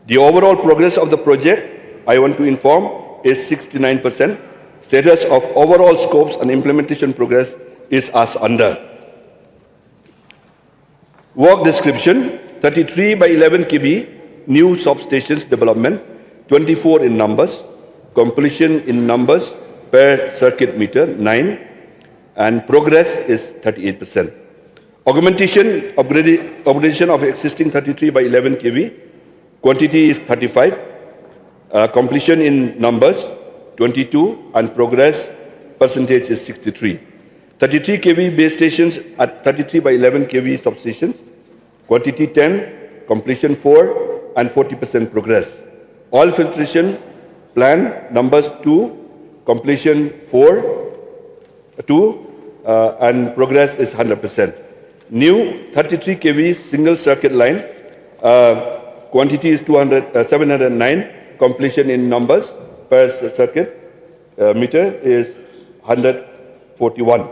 The overall progress of the project, I want to inform, is 69%. Status of overall scopes and implementation progress is as under. Work description, 33 by 11 kV, new substations development, 24 in numbers, completion in numbers per circuit meter, 9, and progress is 38%. Augmentation, upgradation of existing 33 by 11 kV, quantity is 35, completion in numbers, 22, and progress percentage is 63. 33 kV base stations at 33 by 11 kV substations, quantity 10, completion 4, and 40% progress. Oil filtration plan numbers 2, completion 2, and progress is 100%. New 33 kV single circuit line, quantity is 709, completion in numbers per circuit meter is 141,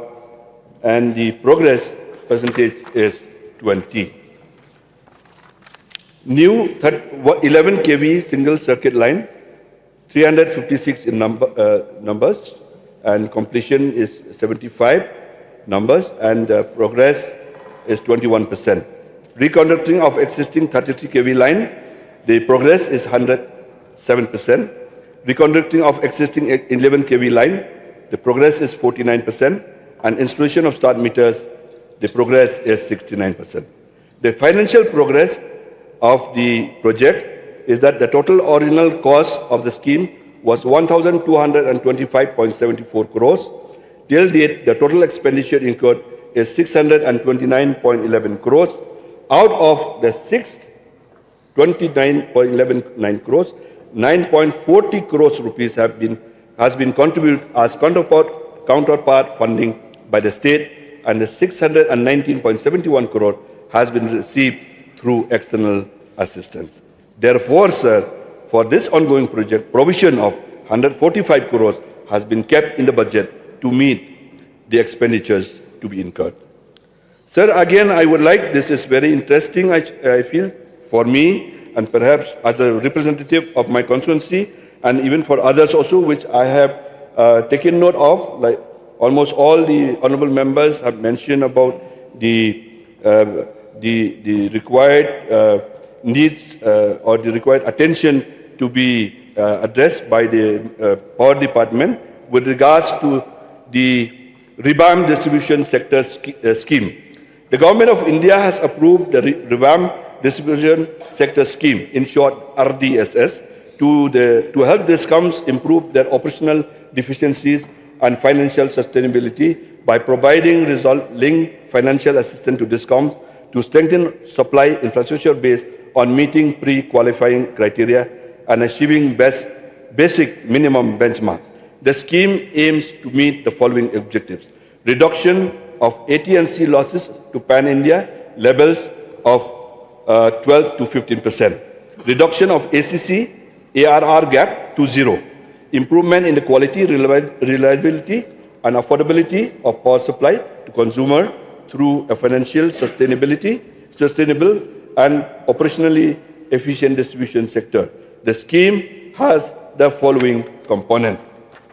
and the progress percentage is 20. New 11 kV single circuit line, 356 in numbers, and completion is 75 numbers, and progress is 21%. Reconducting of existing 33 kV line, the progress is 107%. Reconducting of existing 11 kV line, the progress is 49%, and installation of smart meters, the progress is 69%. The financial progress of the project is that the total original cost of the scheme was 1,225.74 crores. Till date, the total expenditure incurred is 629.11 crores. Out of the 629.11 crores, 9.40 crores rupees has been contributed as counterpart funding by the state, and the 619.71 crore has been received through external assistance. Therefore, sir, for this ongoing project, provision of 145 crores has been kept in the budget to meet the expenditures to be incurred. Sir, again, I would like, this is very interesting, I feel, for me, and perhaps as a representative of my constituency, and even for others also, which I have taken note of, like almost all the honorable members have mentioned about the required needs or the required attention to be addressed by the Power Department with regards to the revamped distribution sector scheme. The Government of India has approved the revamped distribution sector scheme, in short RDSS, to help DISCOMs improve their operational efficiencies and financial sustainability by providing result-linked financial assistance to DISCOMs to strengthen supply infrastructure based on meeting pre-qualifying criteria and achieving basic minimum benchmarks. The scheme aims to meet the following objectives: reduction of AT&C losses to pan-India levels of 12 to 15%, reduction of ACC ARR gap to zero, improvement in the quality, reliability, and affordability of power supply to consumer through a financial sustainable and operationally efficient distribution sector. The scheme has the following components.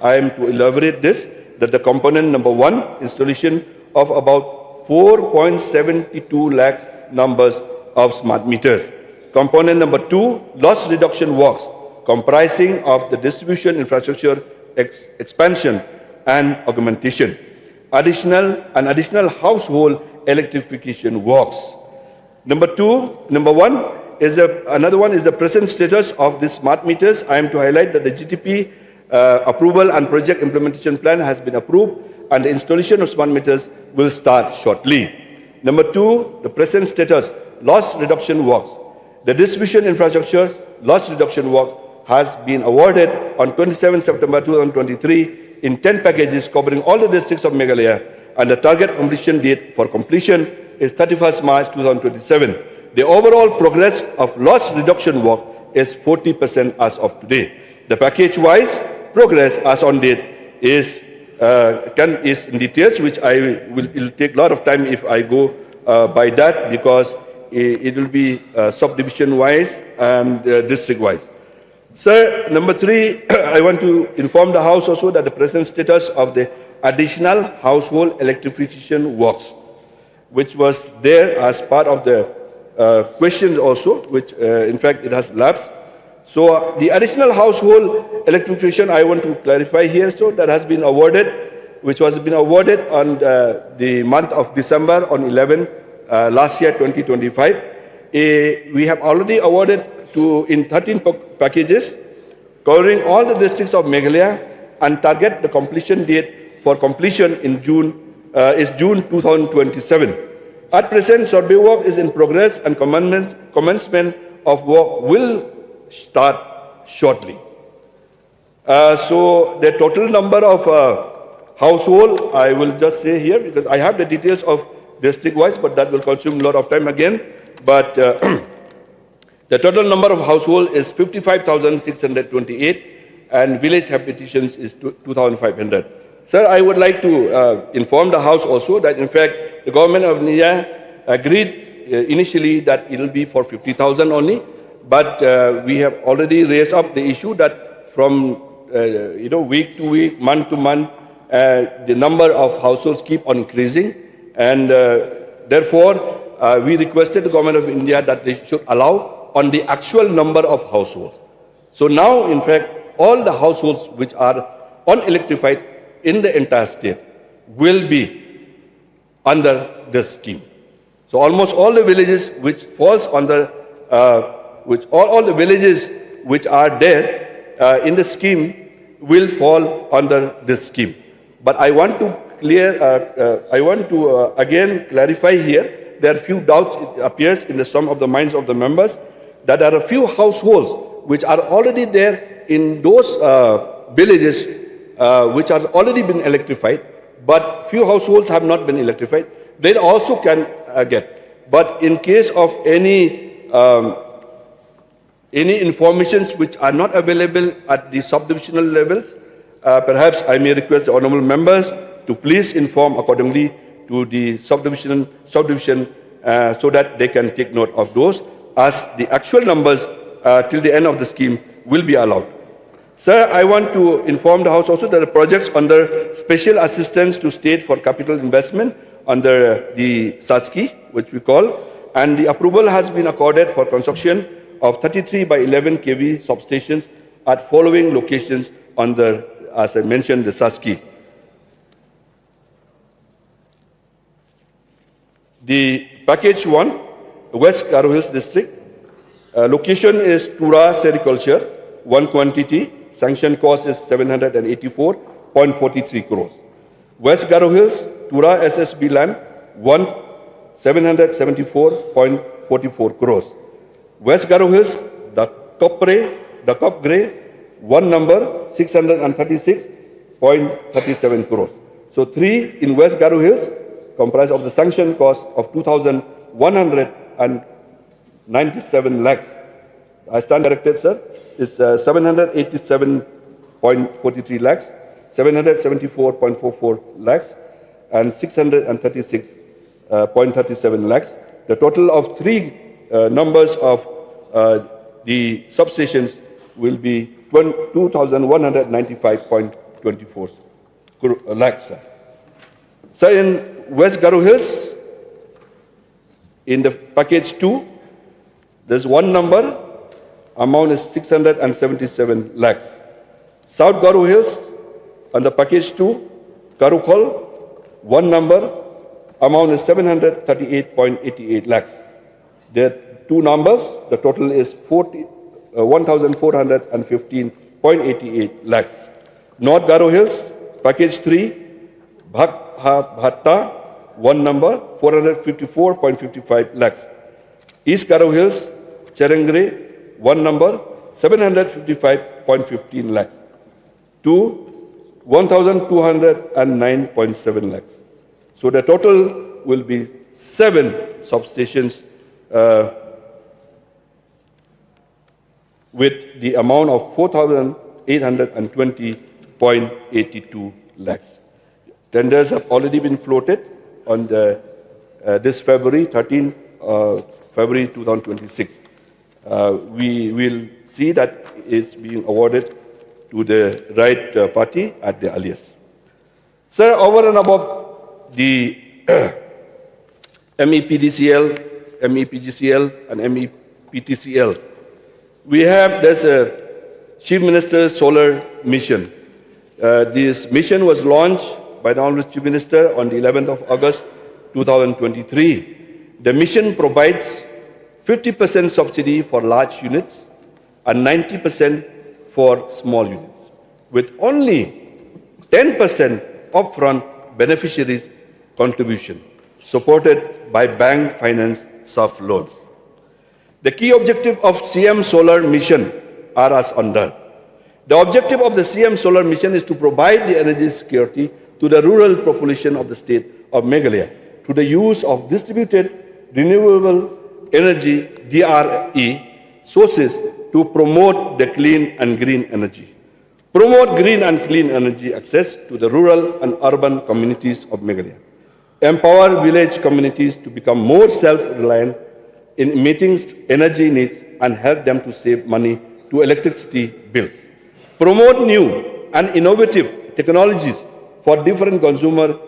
I am to elaborate this, that the component number one, installation of about 4.72 lakhs numbers of smart meters. Component number two, loss reduction works, comprising of the distribution infrastructure expansion and augmentation. Additional household electrification works. Number one is another one is the present status of the smart meters. I am to highlight that the GTP approval and project implementation plan has been approved, and the installation of smart meters will start shortly. Number two, the present status, loss reduction works. The distribution infrastructure loss reduction works has been awarded on 27 September 2023 in 10 packages covering all the districts of Meghalaya, and the target completion date for completion is 31st March 2027. The overall progress of loss reduction work is 40% as of today. The package-wise progress as on date is in details, which it will take a lot of time if I go by that, because it will be subdivision-wise and district-wise. Sir, number three, I want to inform the House also that the present status of the additional household electrification works, which was there as part of the questions also, which in fact it has lapsed. So the additional household electrification, I want to clarify here, so that has been awarded, which was been awarded on the month of December on 11 last year, 2025. We have already awarded in 13 packages covering all the districts of Meghalaya, and target the completion date for completion in June 2027. At present, survey work is in progress, and commencement of work will start shortly. So the total number of household, I will just say here, because I have the details of district-wise, but that will consume a lot of time again. But the total number of household is 55,628, and village habitations is 2,500. Sir, I would like to inform the House also that in fact the Government of India agreed initially that it will be for 50,000 only, but we have already raised up the issue that from week to week, month to month, the number of households keep on increasing, and therefore we requested the Government of India that they should allow on the actual number of households. So now, in fact, all the households which are unelectrified in the entire state will be under this scheme. So almost all the villages which falls under, all the villages which are there in the scheme will fall under this scheme. But I want to again clarify here, there are few doubts, it appears in some of the minds of the members, that there are a few households which are already there in those villages which have already been electrified, but few households have not been electrified. They also can get. But in case of any informations which are not available at the subdivisional levels, perhaps I may request the honourable members to please inform accordingly to the subdivision so that they can take note of those, as the actual numbers till the end of the scheme will be allowed. Sir, I want to inform the House also that the projects under special assistance to state for capital investment under the SASKI, which we call, and the approval has been accorded for construction of 33 by 11 kV substations at following locations under, as I mentioned, the SASKI. The package 1, West Garo Hills district, location is Tura Sericulture, 1 quantity, sanction cost is 784.43 crores. West Garo Hills, Tura SSB land, 774.44 crores. West Garo Hills, the Cup Grey, 1 number, 636.37 crores. So 3 in West Garo Hills comprise of the sanction cost of 2,197 lakhs. I stand corrected, sir. Is 787.43 lakhs, 774.44 lakhs, and 636.37 lakhs. The total of 3 numbers of the substations will be 2,195.24 lakhs, sir. Sir, in West Garo Hills, in the package 2, there's 1 number, amount is 677 lakhs. South Garo Hills, under package 2, Karukol, 1 number, amount is 738.88 lakhs. There are 2 numbers, the total is 1,415.88 lakhs. North Garo Hills, package 3, Bhatta, 1 number, 454.55 lakhs. East Garo Hills, Cherangre, 1 number, 755.15 lakhs. 2, 1,209.7 lakhs. So the total will be 7 substations with the amount of 4,820.82 lakhs. Tenders have already been floated on this February, 13 February 2026. We will see that it's being awarded to the right party at the earliest. Sir, over and above the MEPDCL, MEPGCL, and MEPTCL, there's a Chief Minister's Solar Mission. This mission was launched by the Honorable Chief Minister on the 11th of August 2023. The mission provides 50% subsidy for large units and 90% for small units, with only 10% upfront beneficiaries contribution, supported by bank finance soft loans. The key objective of CM Solar Mission are as under. The objective of the CM Solar Mission is to provide the energy security to the rural population of the state of Meghalaya through the use of distributed renewable energy DRE sources to promote the clean and green energy. Promote green and clean energy access to the rural and urban communities of Meghalaya. empower village communities to become more self-reliant in meeting energy needs and help them to save money to electricity bills. Promote new and innovative technologies for different consumer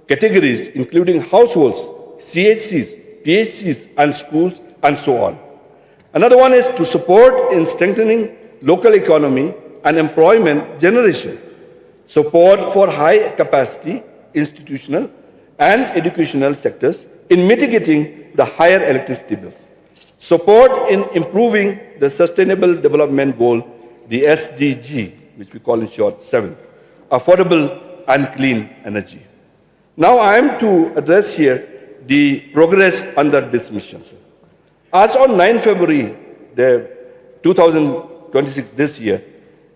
categories, including households, CHCs, PHCs, and schools, and so on. Another one is to support in strengthening local economy and employment generation. Support for high capacity institutional and educational sectors in mitigating the higher electricity bills. Support in improving the Sustainable Development Goal, the SDG, which we call in short 7, affordable and clean energy. Now I am to address here the progress under this mission. As on 9 February 2026 this year,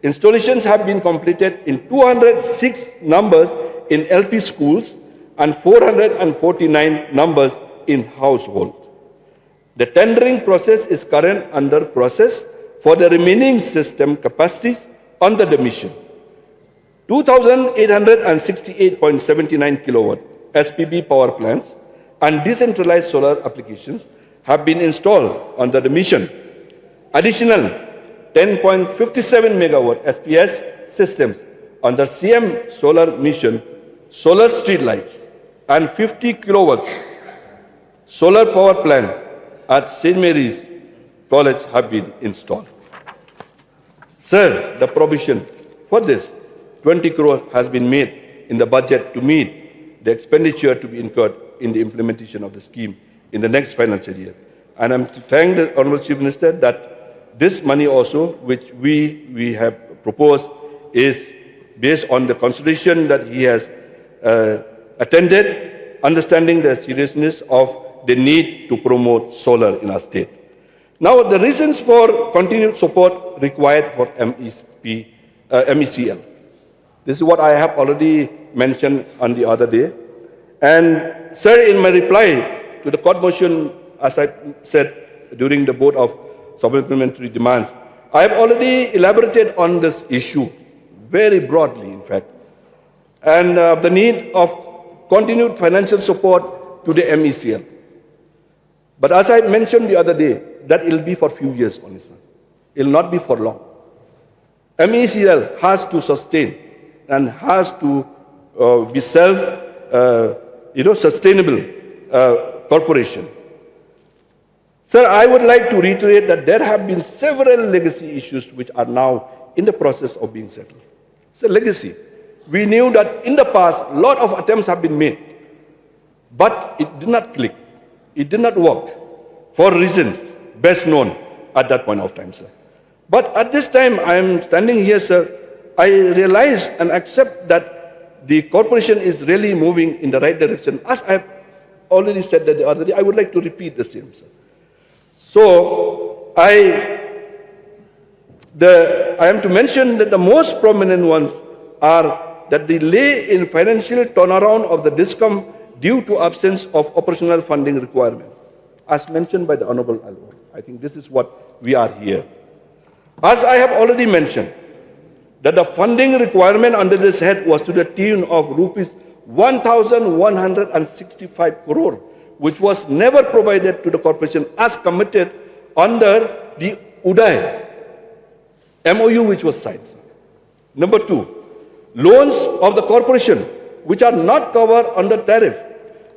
installations have been completed in 206 numbers in LP schools and 449 numbers in households. The tendering process is currently under process for the remaining system capacities under the mission. 2,868.79 kilowatt SPB power plants and decentralized solar applications have been installed under the mission. Additional 10.57 megawatt SPS systems under CM solar mission, solar street lights, and 50 kilowatts solar power plant at St. Mary's College have been installed. Sir, the provision for this 20 crore has been made in the budget to meet the expenditure to be incurred in the implementation of the scheme in the next financial year. And I'm to thank the Honorable Chief Minister that this money also, which we have proposed, is based on the consideration that he has attended, understanding the seriousness of the need to promote solar in our state. Now, the reasons for continued support required for MECL. This is what I have already mentioned on the other day. And, sir, in my reply to the court motion, as I said during the vote of supplementary demands, I have already elaborated on this issue very broadly, in fact, and the need of continued financial support to the MECL. But as I mentioned the other day, that it will be for a few years only, sir. It will not be for long. MECL has to sustain and has to be sustainable corporation. Sir, I would like to reiterate that there have been several legacy issues which are now in the process of being settled. It's a legacy. We knew that in the past, a lot of attempts have been made, but it did not click. It did not work for reasons best known at that point of time, sir. But at this time, I am standing here, sir, I realize and accept that the corporation is really moving in the right direction. As I have already said that the other day, I would like to repeat the same, sir. So, I am to mention that the most prominent ones are that the delay in financial turnaround of the DISCOM due to absence of operational funding requirement, as mentioned by the Honorable Alwar. I think this is what we are here. As I have already mentioned, that the funding requirement under this head was to the tune of rupees 1,165 crore, which was never provided to the corporation as committed under the UDAI MOU which was signed. Number two, loans of the corporation which are not covered under tariff.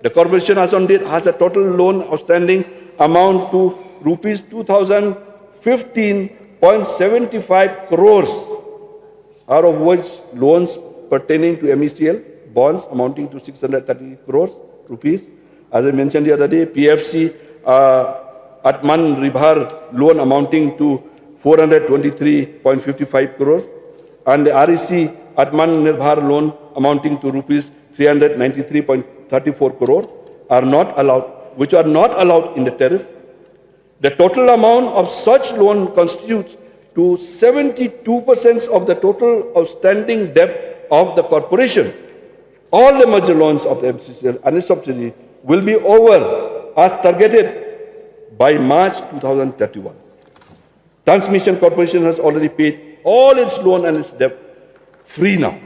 The corporation as on date has a total loan outstanding amount to rupees 2,015.75 crores, out of which loans pertaining to MECL bonds amounting to 630 crores rupees. As I mentioned the other day, PFC Atman Ribhar loan amounting to 423.55 crores, and the REC Atman Nirbhar loan amounting to rupees 393.34 crore are not allowed, which are not allowed in the tariff. The total amount of such loan constitutes to 72% of the total outstanding debt of the corporation. All the merger loans of the MCCL and its subsidiary will be over as targeted by March 2031. Transmission Corporation has already paid all its loan and its debt free now.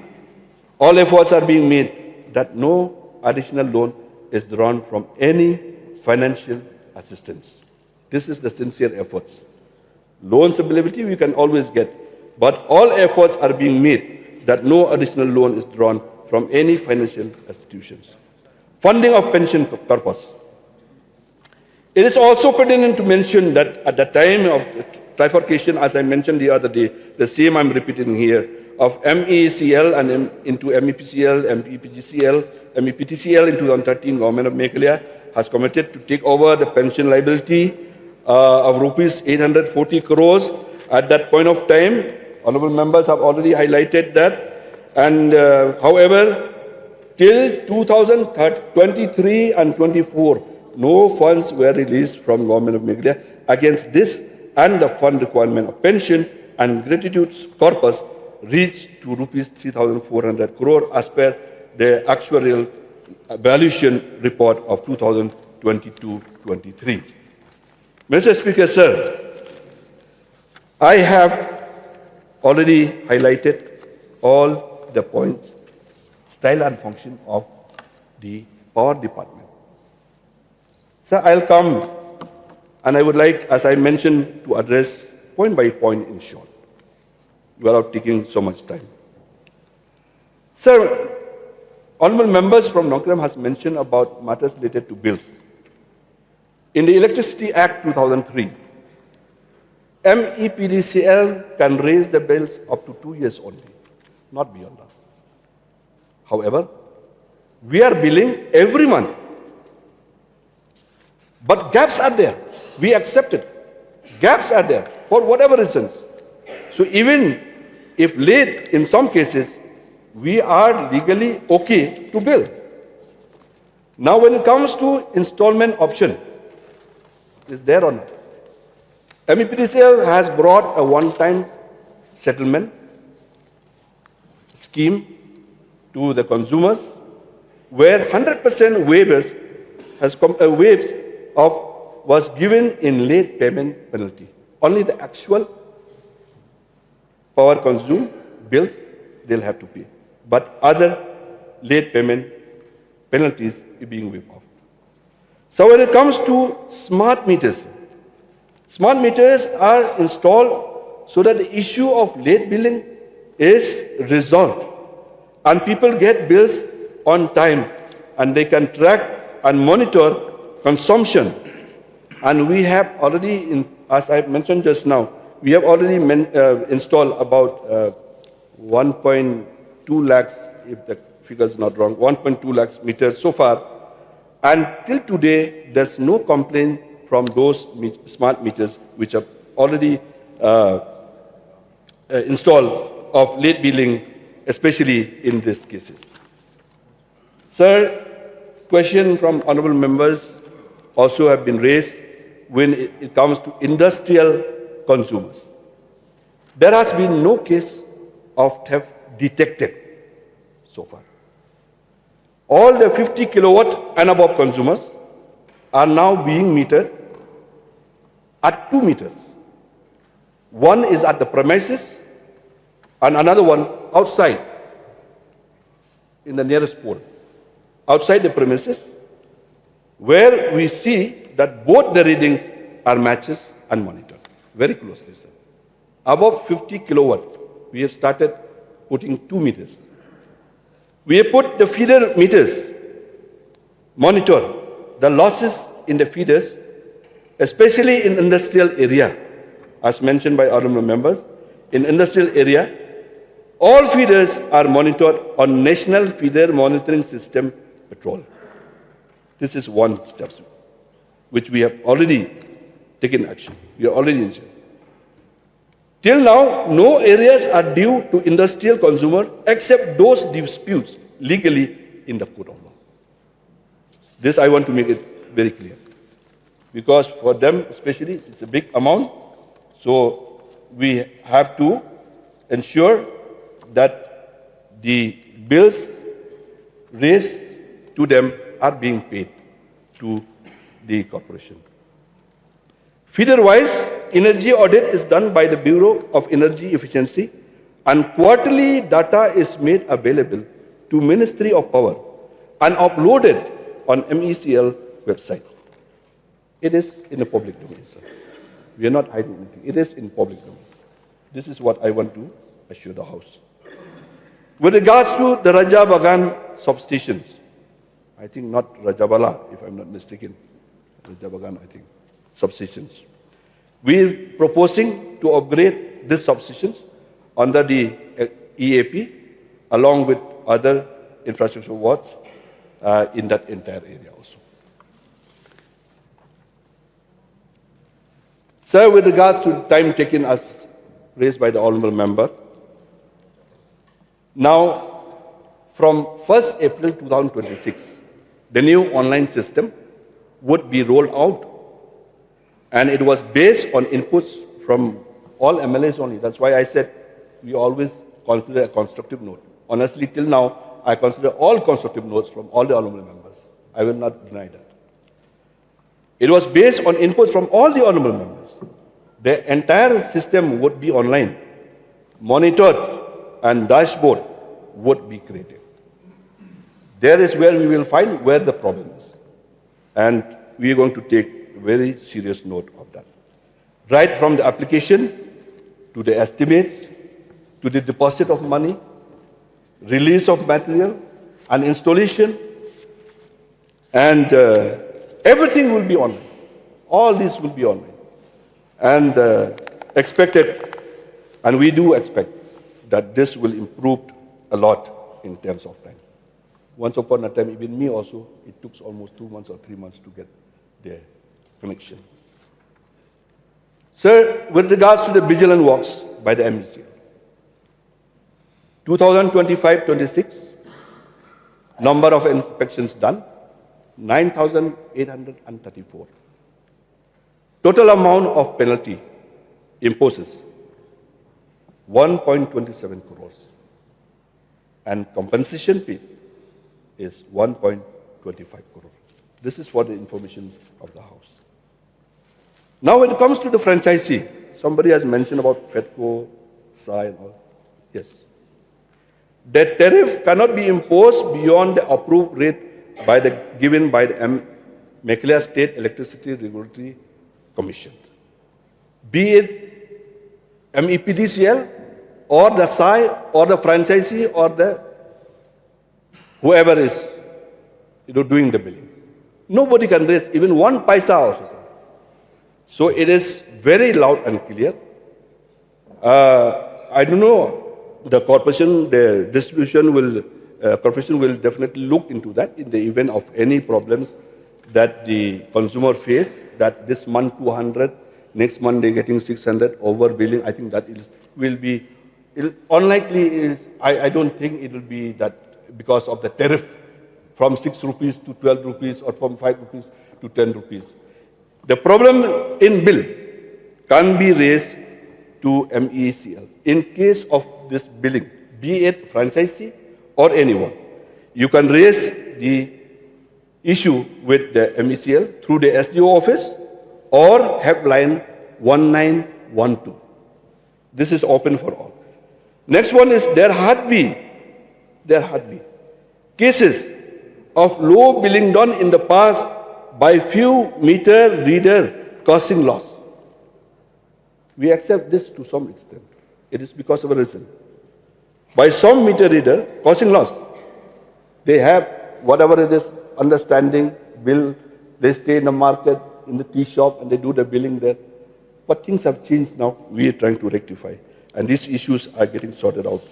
All efforts are being made that no additional loan is drawn from any financial assistance. This is the sincere efforts. Loans availability we can always get, but all efforts are being made that no additional loan is drawn from any financial institutions. Funding of pension corpus. It is also pertinent to mention that at the time of trifurcation, as I mentioned the other day, the same I'm repeating here, of MECL and into MEPCL, MEPGCL, MEPTCL in 2013, Government of Meghalaya has committed to take over the pension liability of rupees 840 crores. At that point of time, honorable members have already highlighted that. And however, till 2023 and 24, no funds were released from Government of Meghalaya against this, and the fund requirement of pension and gratitude corpus reached to rupees 3,400 crore as per the actuarial valuation report of 2022-23. Mr. Speaker, sir, I have already highlighted all the points, style and function of the power department. Sir, I'll come and I would like, as I mentioned, to address point by point in short, without taking so much time. Sir, honorable members from Nongkrem has mentioned about matters related to bills. In the Electricity Act 2003, MEPDCL can raise the bills up to 2 years only, not beyond that. However, we are billing every month. But gaps are there. We accept it. Gaps are there for whatever reasons. So even if late in some cases, we are legally okay to bill. Now when it comes to installment option, is there or not? MEPDCL has brought a one-time settlement scheme to the consumers where 100% waivers was given in late payment penalty. Only the actual power consumed bills they'll have to pay. But other late payment penalties are being waived off. So when it comes to smart meters are installed so that the issue of late billing is resolved and people get bills on time and they can track and monitor consumption. And we have already, as I mentioned just now, we have already installed about 1.2 lakhs, if the figure is not wrong, 1.2 lakhs meters so far. And till today, there's no complaint from those smart meters which are already installed of late billing, especially in these cases. Sir, question from honorable members also have been raised when it comes to industrial consumers. There has been no case of theft detected so far. All the 50 kilowatt and above consumers are now being metered at 2 meters. One is at the premises and another one outside in the nearest pole. Outside the premises, where we see that both the readings are matches and monitored very closely, sir. Above 50 kilowatt, we have started putting 2 meters. We have put the feeder meters, monitor the losses in the feeders, especially in industrial area, as mentioned by honorable members. In industrial area, all feeders are monitored on National Feeder Monitoring System patrol. This is one step which we have already taken action. We are already in. Till now, no areas are due to industrial consumer except those disputes legally in the court of law. This I want to make it very clear. Because for them especially, it's a big amount. So we have to ensure that the bills raised to them are being paid to the corporation. Feeder-wise, energy audit is done by the Bureau of Energy Efficiency and quarterly data is made available to Ministry of Power and uploaded on MECL website. It is in the public domain, sir. We are not hiding anything. It is in public domain. This is what I want to assure the House. With regards to the Raja Bagan substations, I think not Rajabala, if I'm not mistaken, Raja Bagan, I think, substations. We're proposing to upgrade these substations under the EAP along with other infrastructure awards in that entire area also. Sir, with regards to time taken as raised by the Honourable Member, now from 1st April 2026, the new online system would be rolled out, and it was based on inputs from all MLAs only. That's why I said we always consider a constructive note. Honestly, till now, I consider all constructive notes from all the honourable members. I will not deny that. It was based on inputs from all the honourable members. The entire system would be online, monitored, and dashboard would be created. There is where we will find where the problem is. And we are going to take very serious note of that. Right from the application, to the estimates, to the deposit of money, release of material, and installation, and everything will be online. All this will be online. And expected, and we do expect, that this will improve a lot in terms of time. Once upon a time, even me also, it took almost 2 months or 3 months to get the connection. Sir, with regards to the vigilant works by the MECL, 2025-26, number of inspections done, 9,834. Total amount of penalty imposes 1.27 crores. And compensation paid is 1.25 crore. This is for the information of the House. Now when it comes to the franchisee, somebody has mentioned about FEDCO, SAI and all. Yes. The tariff cannot be imposed beyond the approved rate given by the Meghalaya State Electricity Regulatory Commission. Be it MEPDCL or the SAI or the franchisee or the whoever is doing the billing. Nobody can raise even 1 paisa also, sir. So it is very loud and clear. I don't know, the corporation, the distribution corporation will definitely look into that in the event of any problems that the consumer face, that this month 200, next month they're getting 600 overbilling. I think that will be unlikely. I don't think it will be that because of the tariff from 6 rupees to 12 rupees or from 5 rupees to 10 rupees. The problem in bill can be raised to MECL in case of this billing, be it franchisee or anyone. You can raise the issue with the MECL through the SDO office or helpline 1912. This is open for all. Next one is there had been cases of low billing done in the past by few meter reader causing loss. We accept this to some extent. It is because of a reason. By some meter reader causing loss, they have whatever it is, understanding, bill, they stay in the market, in the tea shop, and they do the billing there. But things have changed now. We are trying to rectify. And these issues are getting sorted out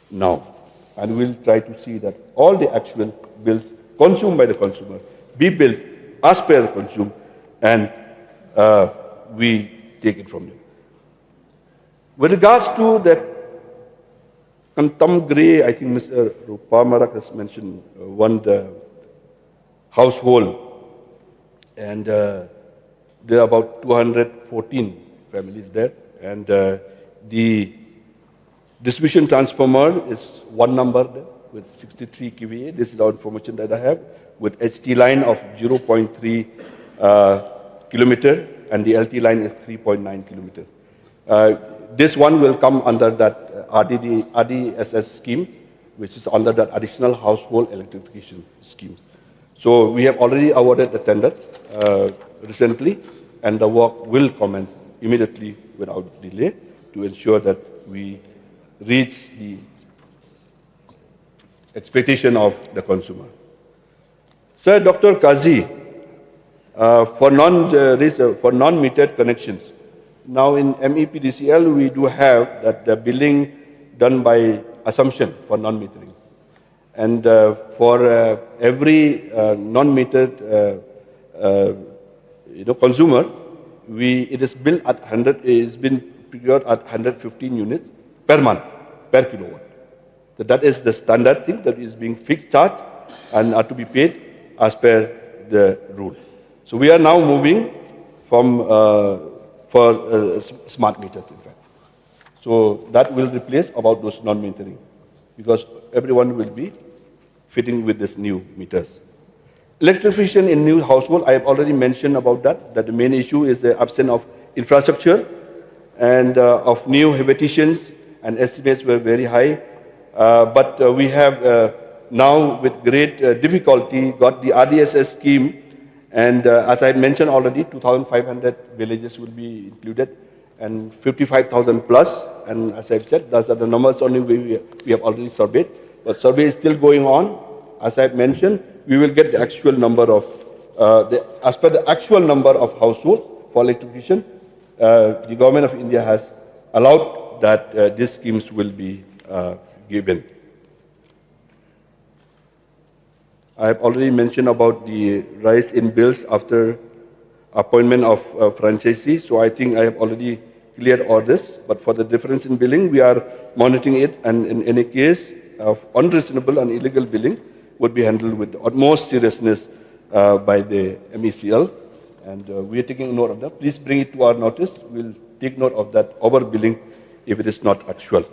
now. And we'll try to see that all the actual bills consumed by the consumer be billed as per the consumer, and we take it from them. With regards to the Kantam Gray, I think Mr. Rupamarak has mentioned the household, and there are about 214 families there, and the distribution transformer is one number there with 63 kVA. This is the information that I have, with HT line of 0.3 kilometer, and the LT line is 3.9 kilometer. This one will come under that RDSS scheme, which is under that additional household electrification scheme. So we have already awarded the tender recently, and the work will commence immediately without delay to ensure that we reach the expectation of the consumer. Sir, Dr. Kazi, for non-metered connections, now in MEPDCL we do have that the billing done by assumption for non-metering, and for every non-metered consumer, it is billed at 100. It has been procured at 115 units per month per kilowatt. So that is the standard thing that is being fixed charge and are to be paid as per the rule. So we are now moving from for smart meters, in fact. So that will replace about those non-metering, because everyone will be fitting with this new meters. Electrification in new household, I have already mentioned about that the main issue is the absence of infrastructure and of new habitations, and estimates were very high. But we have now with great difficulty got the RDSS scheme, and as I mentioned already, 2,500 villages will be included and 55,000 plus, and as I've said, those are the numbers only we have already surveyed. The survey is still going on. As I've mentioned, we will get the actual number of, as per the actual number of households for electrification. The government of India has allowed that these schemes will be given. I have already mentioned about the rise in bills after appointment of franchisee, so I think I have already cleared all this. But for the difference in billing, we are monitoring it, and in any case of unreasonable and illegal billing would be handled with the utmost seriousness by the MECL, and we are taking note of that. Please bring it to our notice. We'll take note of that overbilling if it is not actual.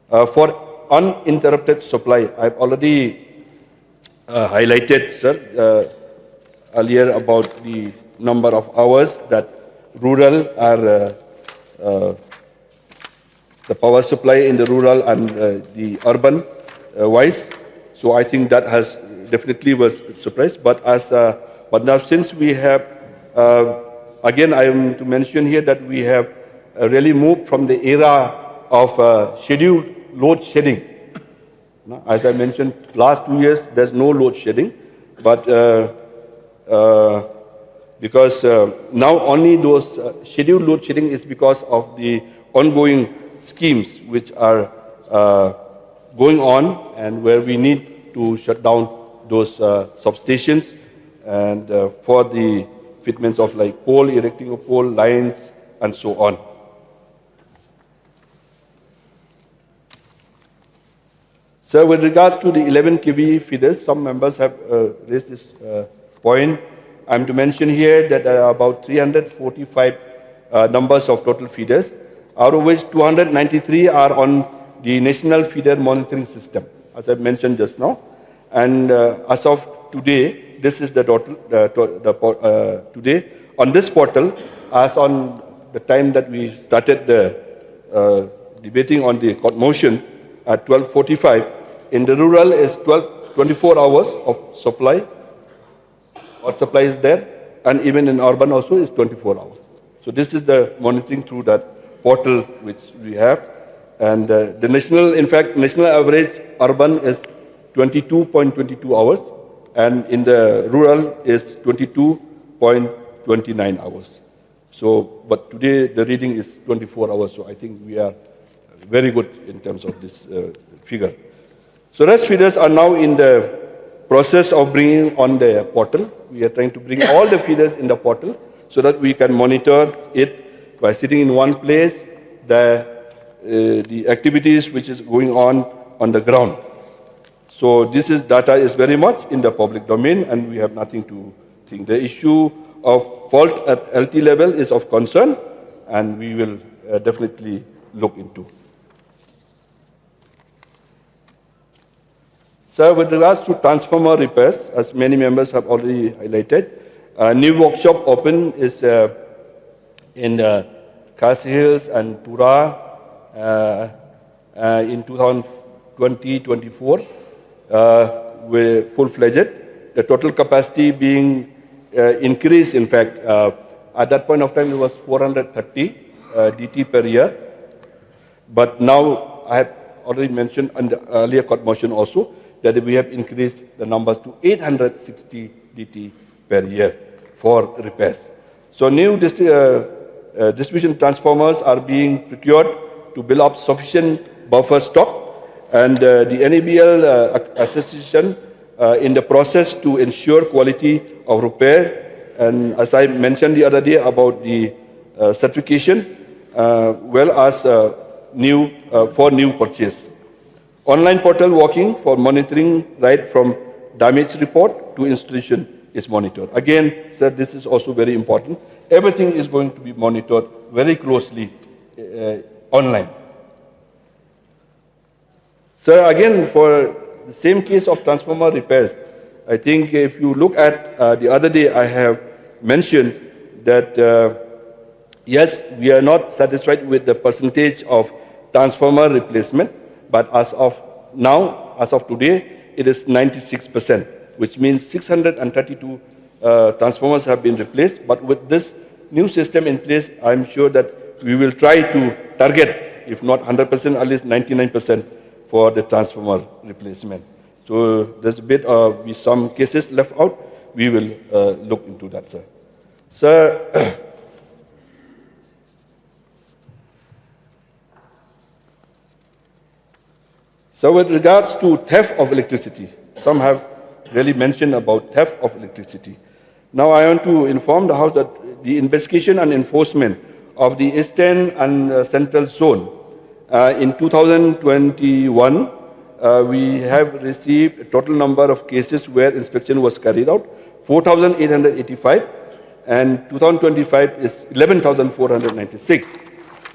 For uninterrupted supply, I've already highlighted, sir, earlier about the number of hours that rural are, the power supply in the rural and the urban wise. So I think that has definitely was surprised. But but now since we have, again I am to mention here that we have really moved from the era of scheduled load shedding. As I mentioned, last 2 years there's no load shedding, but because now only those scheduled load shedding is because of the ongoing schemes which are going on, and where we need to shut down those substations, and for the fitments of like pole, erecting of pole lines, and so on. So with regards to the 11 kV feeders, some members have raised this point. I'm to mention here that there are about 345 numbers of total feeders, out of which 293 are on the National Feeder Monitoring System, as I mentioned just now. And as of today, this is the total, today, on this portal, as on the time that we started the debating on the court motion at 12:45, in the rural is 24 hours of supply, or supply is there, and even in urban also is 24 hours. So this is the monitoring through that portal which we have. And the national, in fact, national average urban is 22.22 hours, and in the rural is 22.29 hours. So, but today the reading is 24 hours, so I think we are very good in terms of this figure. So REST feeders are now in the process of bringing on the portal. We are trying to bring all the feeders in the portal so that we can monitor it by sitting in one place, the activities which is going on the ground. So this is data is very much in the public domain, and we have nothing to think. The issue of fault at LT level is of concern, and we will definitely look into. So with regards to transformer repairs, as many members have already highlighted, a new workshop open is in Khasi Hills and Tura in 2020-24, we're full-fledged, the total capacity being increased. In fact, at that point of time, it was 430 DT per year. But now, I have already mentioned in the earlier court motion also, that we have increased the numbers to 860 DT per year for repairs. So new distribution transformers are being procured to build up sufficient buffer stock, and the NABL association in the process to ensure quality of repair. And as I mentioned the other day about the certification, well as for new purchase. Online portal working for monitoring right from damage report to installation is monitored. Again, sir, this is also very important. Everything is going to be monitored very closely online. Sir, again, for the same case of transformer repairs, I think if you look at the other day, I have mentioned that yes, we are not satisfied with the percentage of transformer replacement, but as of now, as of today, it is 96%, which means 632 transformers have been replaced. But with this new system in place, I'm sure that we will try to target, if not 100%, at least 99% for the transformer replacement. So there's a bit of some cases left out. We will look into that, sir. Sir, so with regards to theft of electricity, some have really mentioned about theft of electricity. Now I want to inform the House that the investigation and enforcement of the Eastern and Central Zone in 2021, we have received a total number of cases where inspection was carried out, 4,885, and 2025 is 11,496.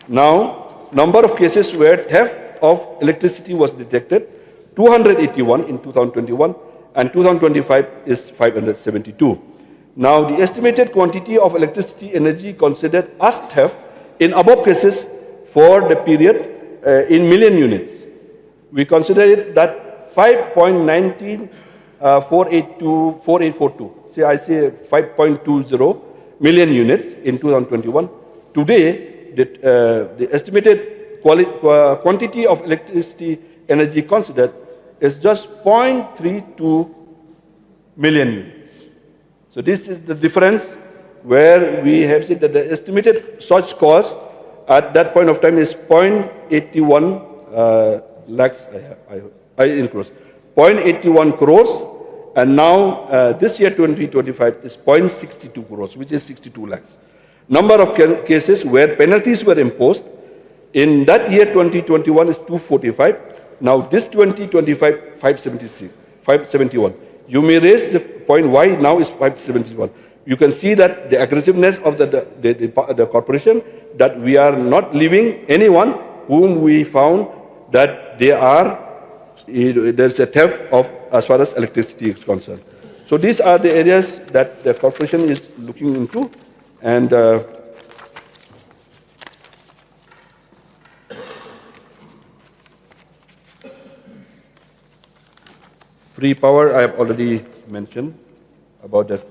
Now, number of cases where theft of electricity was detected, 281 in 2021, and 2025 is 572. Now, the estimated quantity of electricity energy considered as theft in above cases for the period in million units. We consider it that 5.194842. See, I say 5.20 million units in 2021. Today, the estimated quantity of electricity energy considered is just 0.32 million units. So this is the difference where we have said that the estimated such cost at that point of time is 0.81 lakhs, I increase, 0.81 crores, and now this year 2025 is 0.62 crores, which is 62 lakhs. Number of cases where penalties were imposed in that year 2021 is 245. Now this 2025 571. You may raise the point why now is 571. You can see that the aggressiveness of the corporation, that we are not leaving anyone whom we found that there's a theft of as far as electricity is concerned. So these are the areas that the corporation is looking into, and free power, I have already mentioned about the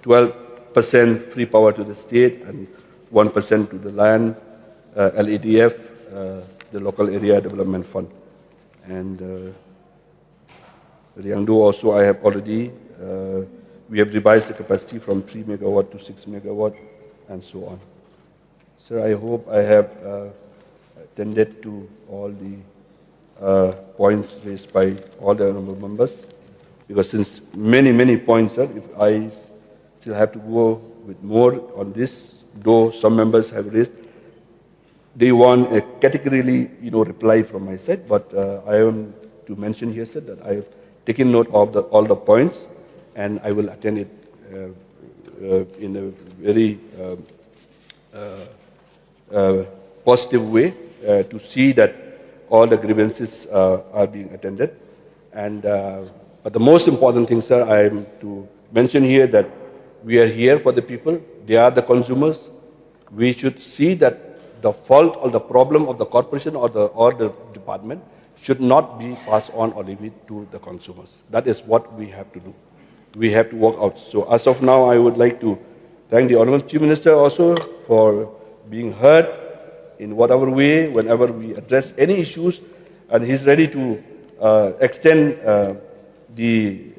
12% free power to the state and 1% to the land, LEDF, the local area development fund. And Riangdo also I have already, we have revised the capacity from 3 megawatt to 6 megawatt and so on. Sir, I hope I have attended to all the points raised by all the honorable members, because since many points, sir, if I still have to go with more on this, though some members have raised, they want a categorically, reply from my side, but I am to mention here, sir, that I have taken note of all the points, and I will attend it in a very positive way to see that all the grievances are being attended. And but the most important thing, sir, I am to mention here that we are here for the people. They are the consumers. We should see that the fault or the problem of the corporation or the department should not be passed on or leave it to the consumers. That is what we have to do. we have to work out. So as of now, I would like to thank the Honorable Chief Minister also for being heard in whatever way, whenever we address any issues, and he's ready to extend the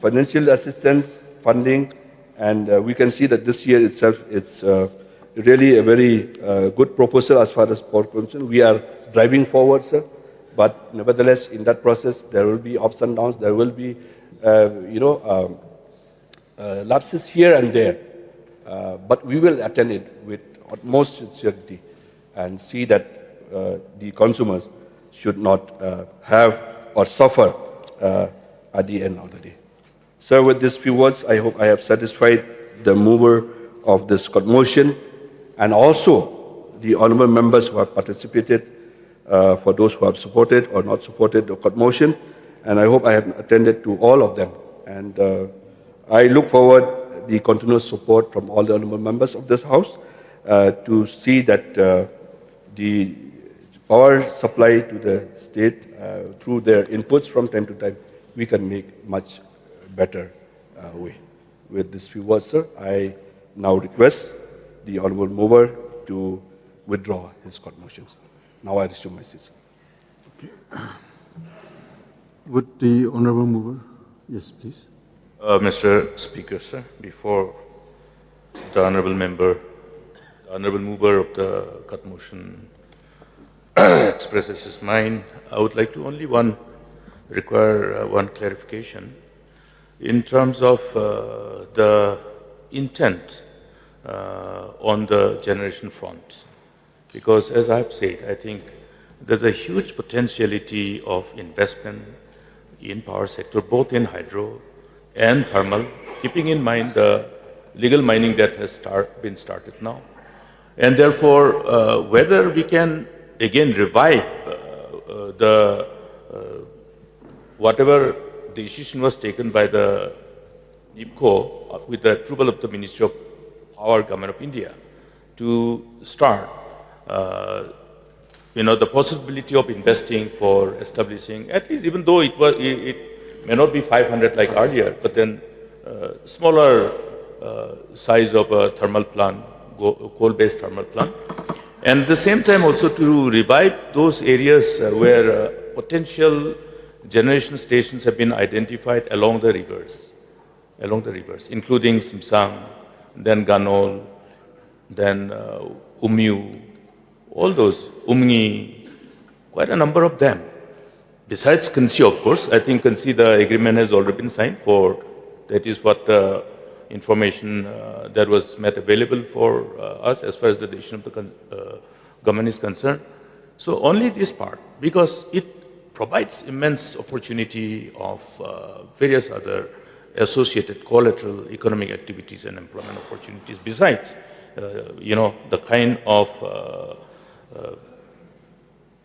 financial assistance, funding, and we can see that this year itself it's really a very good proposal as far as power concerned. We are driving forward, sir, but nevertheless, in that process, there will be ups and downs. There will be, lapses here and there, but we will attend it with utmost sincerity and see that the consumers should not have or suffer at the end of the day. Sir, with these few words, I hope I have satisfied the mover of this court motion and also the honorable members who have participated, for those who have supported or not supported the court motion, and I hope I have attended to all of them. And I look forward the continuous support from all the honorable members of this House to see that the power supply to the state through their inputs from time to time, we can make much better way. With this few words, sir, I now request the honorable mover to withdraw his court motions. Now I resume my seat, sir. Would the honorable mover? Yes, please. Mr. Speaker, sir, before the honorable member, the honorable mover of the cut motion expresses his mind, I would like to require one clarification in terms of the intent on the generation front. Because as I have said, I think there's a huge potentiality of investment in power sector, both in hydro and thermal, keeping in mind the legal mining that has been started now. And therefore, whether we can again revive the whatever decision was taken by the NIPCO with the approval of the Ministry of Power, Government of India, to start the possibility of investing for establishing, at least even though it may not be 500 like earlier, but then smaller size of a thermal plant, coal-based thermal plant. And at the same time also to revive those areas where potential generation stations have been identified along the rivers, including Simsang, then Ganol, then Umyu, all those, Umngi, quite a number of them. Besides Kansi, of course, I think Kansi, the agreement has already been signed for, that is what the information that was made available for us as far as the decision of the government is concerned. So only this part, because it provides immense opportunity of various other associated collateral economic activities and employment opportunities. Besides, the kind of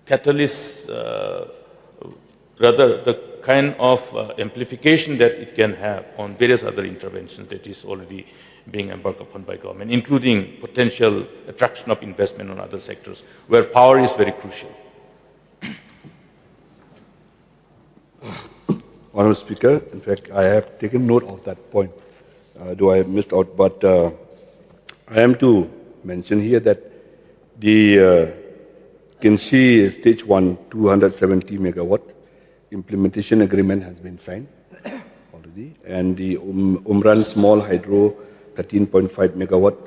catalyst, rather the kind of amplification that it can have on various other interventions that is already being embarked upon by government, including potential attraction of investment on other sectors where power is very crucial. Honourable Speaker, in fact, I have taken note of that point, though I have missed out, but I am to mention here that the Kinshi Stage 1 270 megawatt implementation agreement has been signed already, and the Umran Small Hydro 13.5 megawatt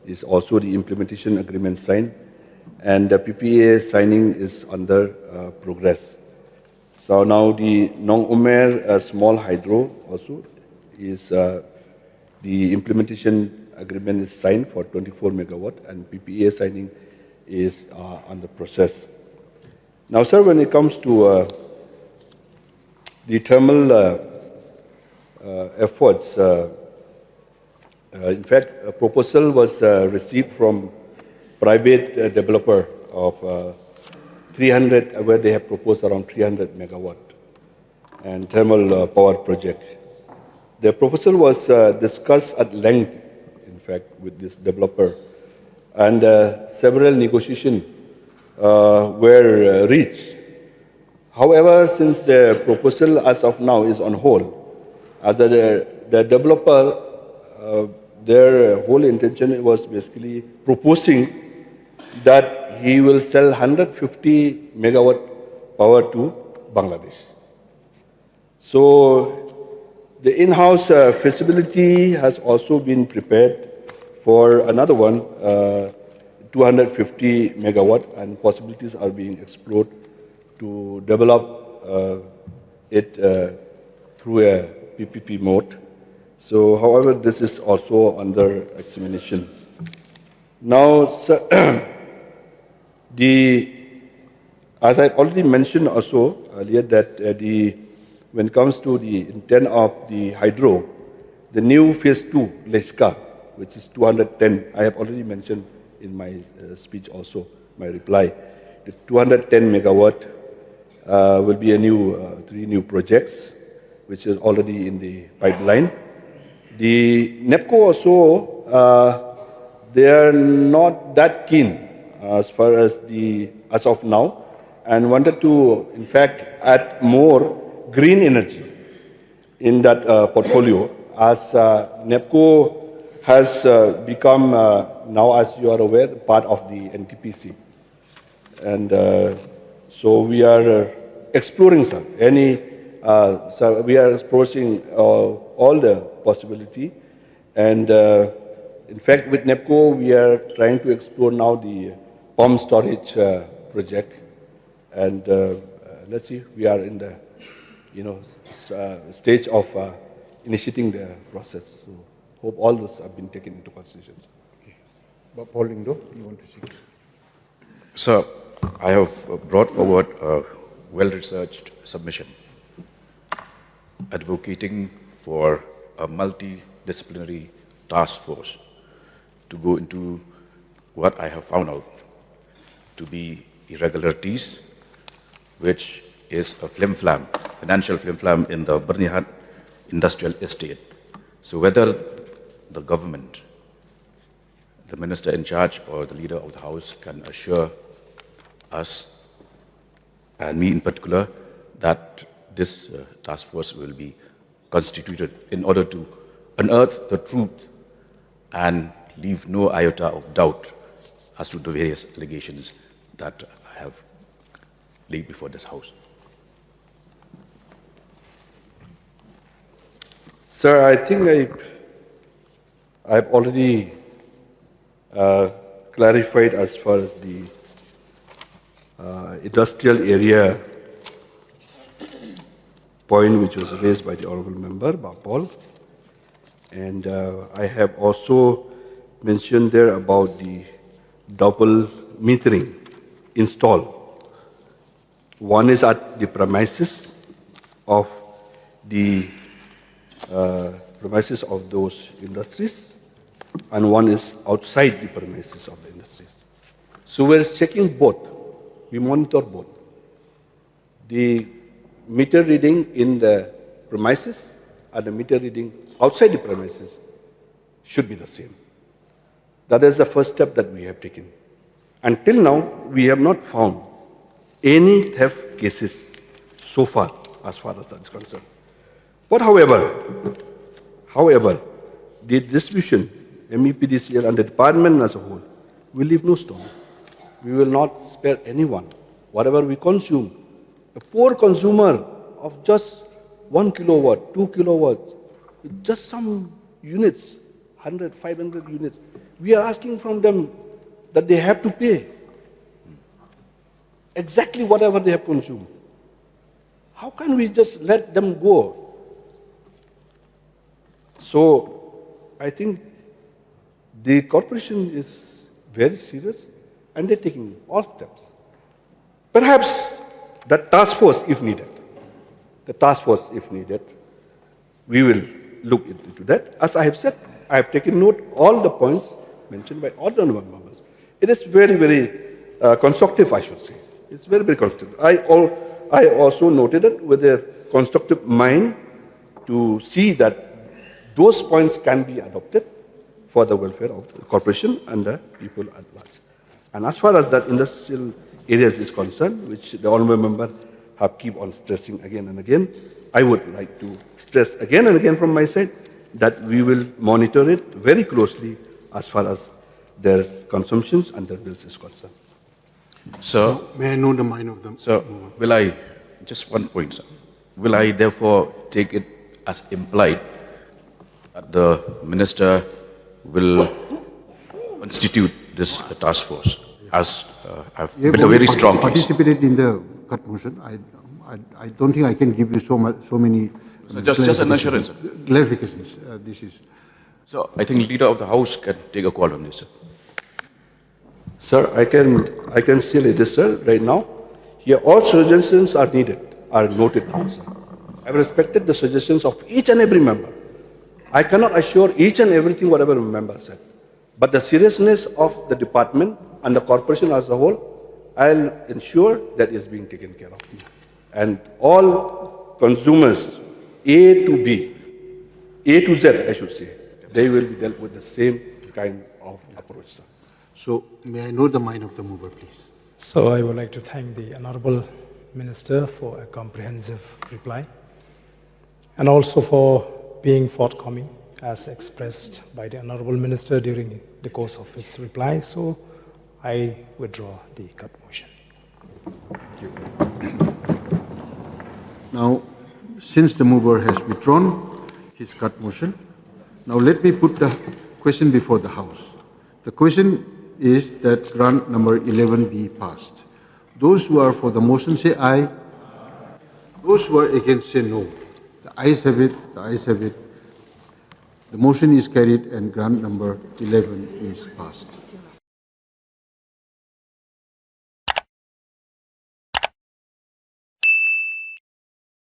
is also the implementation agreement signed, and the PPA signing is under progress. So now the Nong Umer Small Hydro also is the implementation agreement is signed for 24 megawatt, and PPA signing is under process. Now, sir, when it comes to the thermal efforts, in fact, a proposal was received from private developer of 300, where they have proposed around 300 megawatt and thermal power project. The proposal was discussed at length, in fact, with this developer, and several negotiations were reached. However, since the proposal as of now is on hold, As the developer, their whole intention was basically proposing that he will sell 150 megawatt power to Bangladesh. So the in-house feasibility has also been prepared for another one, 250 megawatt, and possibilities are being explored to develop it through a PPP mode. So, however, this is also under examination. Now, as I already mentioned also earlier, that when it comes to the intent of the hydro, the new phase 2, Leshka, which is 210, I have already mentioned in my speech also, my reply. The 210 megawatt will be a new, 3 new projects, which is already in the pipeline. The NEPCO also, they are not that keen as far as as of now, and wanted to, in fact, add more green energy in that portfolio, as NEPCO has become, now as you are aware, part of the NTPC. And so we are exploring some, so we are exploring all the possibility. And in fact, with NEPCO, we are trying to explore now the pump storage project. And let's see, we are in the stage of initiating the process. So hope all those have been taken into consideration. Okay. Paul Lindo, you want to speak? Sir, I have brought forward a well-researched submission advocating for a multidisciplinary task force to go into what I have found out to be irregularities, which is a flim-flam, financial flim-flam in the Barnihat industrial estate. So whether the government, the minister in charge or the leader of the house can assure us, and me in particular, that this task force will be constituted in order to unearth the truth and leave no iota of doubt as to the various allegations that I have laid before this house. Sir, I think I've already clarified as far as the industrial area point which was raised by the honorable member, Paul. And I have also mentioned there about the double metering installed. One is at the premises of those industries, and one is outside the premises of the industries. So we're checking both. We monitor both. The meter reading in the premises and the meter reading outside the premises should be the same. That is the first step that we have taken. Until now, we have not found any theft cases so far as that is concerned. But however, the distribution, MEPDCL and the department as a whole will leave no stone. We will not spare anyone. Whatever we consume, a poor consumer of just 1 kilowatt, 2 kilowatts, with just some units, 100, 500 units, we are asking from them that they have to pay exactly whatever they have consumed. How can we just let them go? So I think the corporation is very serious and they're taking all steps. Perhaps the task force, if needed, we will look into that. As I have said, I have taken note all the points mentioned by all the honorable members. It is very, very constructive, I should say. It's very, very constructive. I also noted it with a constructive mind to see that those points can be adopted for the welfare of the corporation and the people at large. And as far as that industrial areas is concerned, which the honorable member have keep on stressing again and again. I would like to stress again and again from my side that we will monitor it very closely as far as their consumptions and their bills is concerned. Sir, May I know the mind of the sir, will I, just one point, sir. Will I therefore take it as implied that the minister will constitute this task force as I've You have built a very strong case? participated in the cut motion. I don't think I can give you so many. So just an assurance, sir. Clarifications. This is. So I think leader of the house can take a call on this, sir. Sir, I can say like this, sir, right now. Here, all suggestions are needed, are noted down, sir. I've respected the suggestions of each and every member. I cannot assure each and everything whatever a member said. But the seriousness of the department and the corporation as a whole, I'll ensure that is being taken care of. And all consumers, A to B, A to Z, I should say, they will be dealt with the same kind of approach, sir. So may I know the mind of the mover, please? So I would like to thank the Honorable Minister for a comprehensive reply and also for being forthcoming as expressed by the Honorable Minister during the course of his reply. So I withdraw the cut motion. Now, since the mover has withdrawn his cut motion, now let me put the question before the House. The question is that grant number 11 be passed. Those who are for the motion say aye. Those who are against say no. The ayes have it, the ayes have it. The motion is carried and grant number 11 is passed.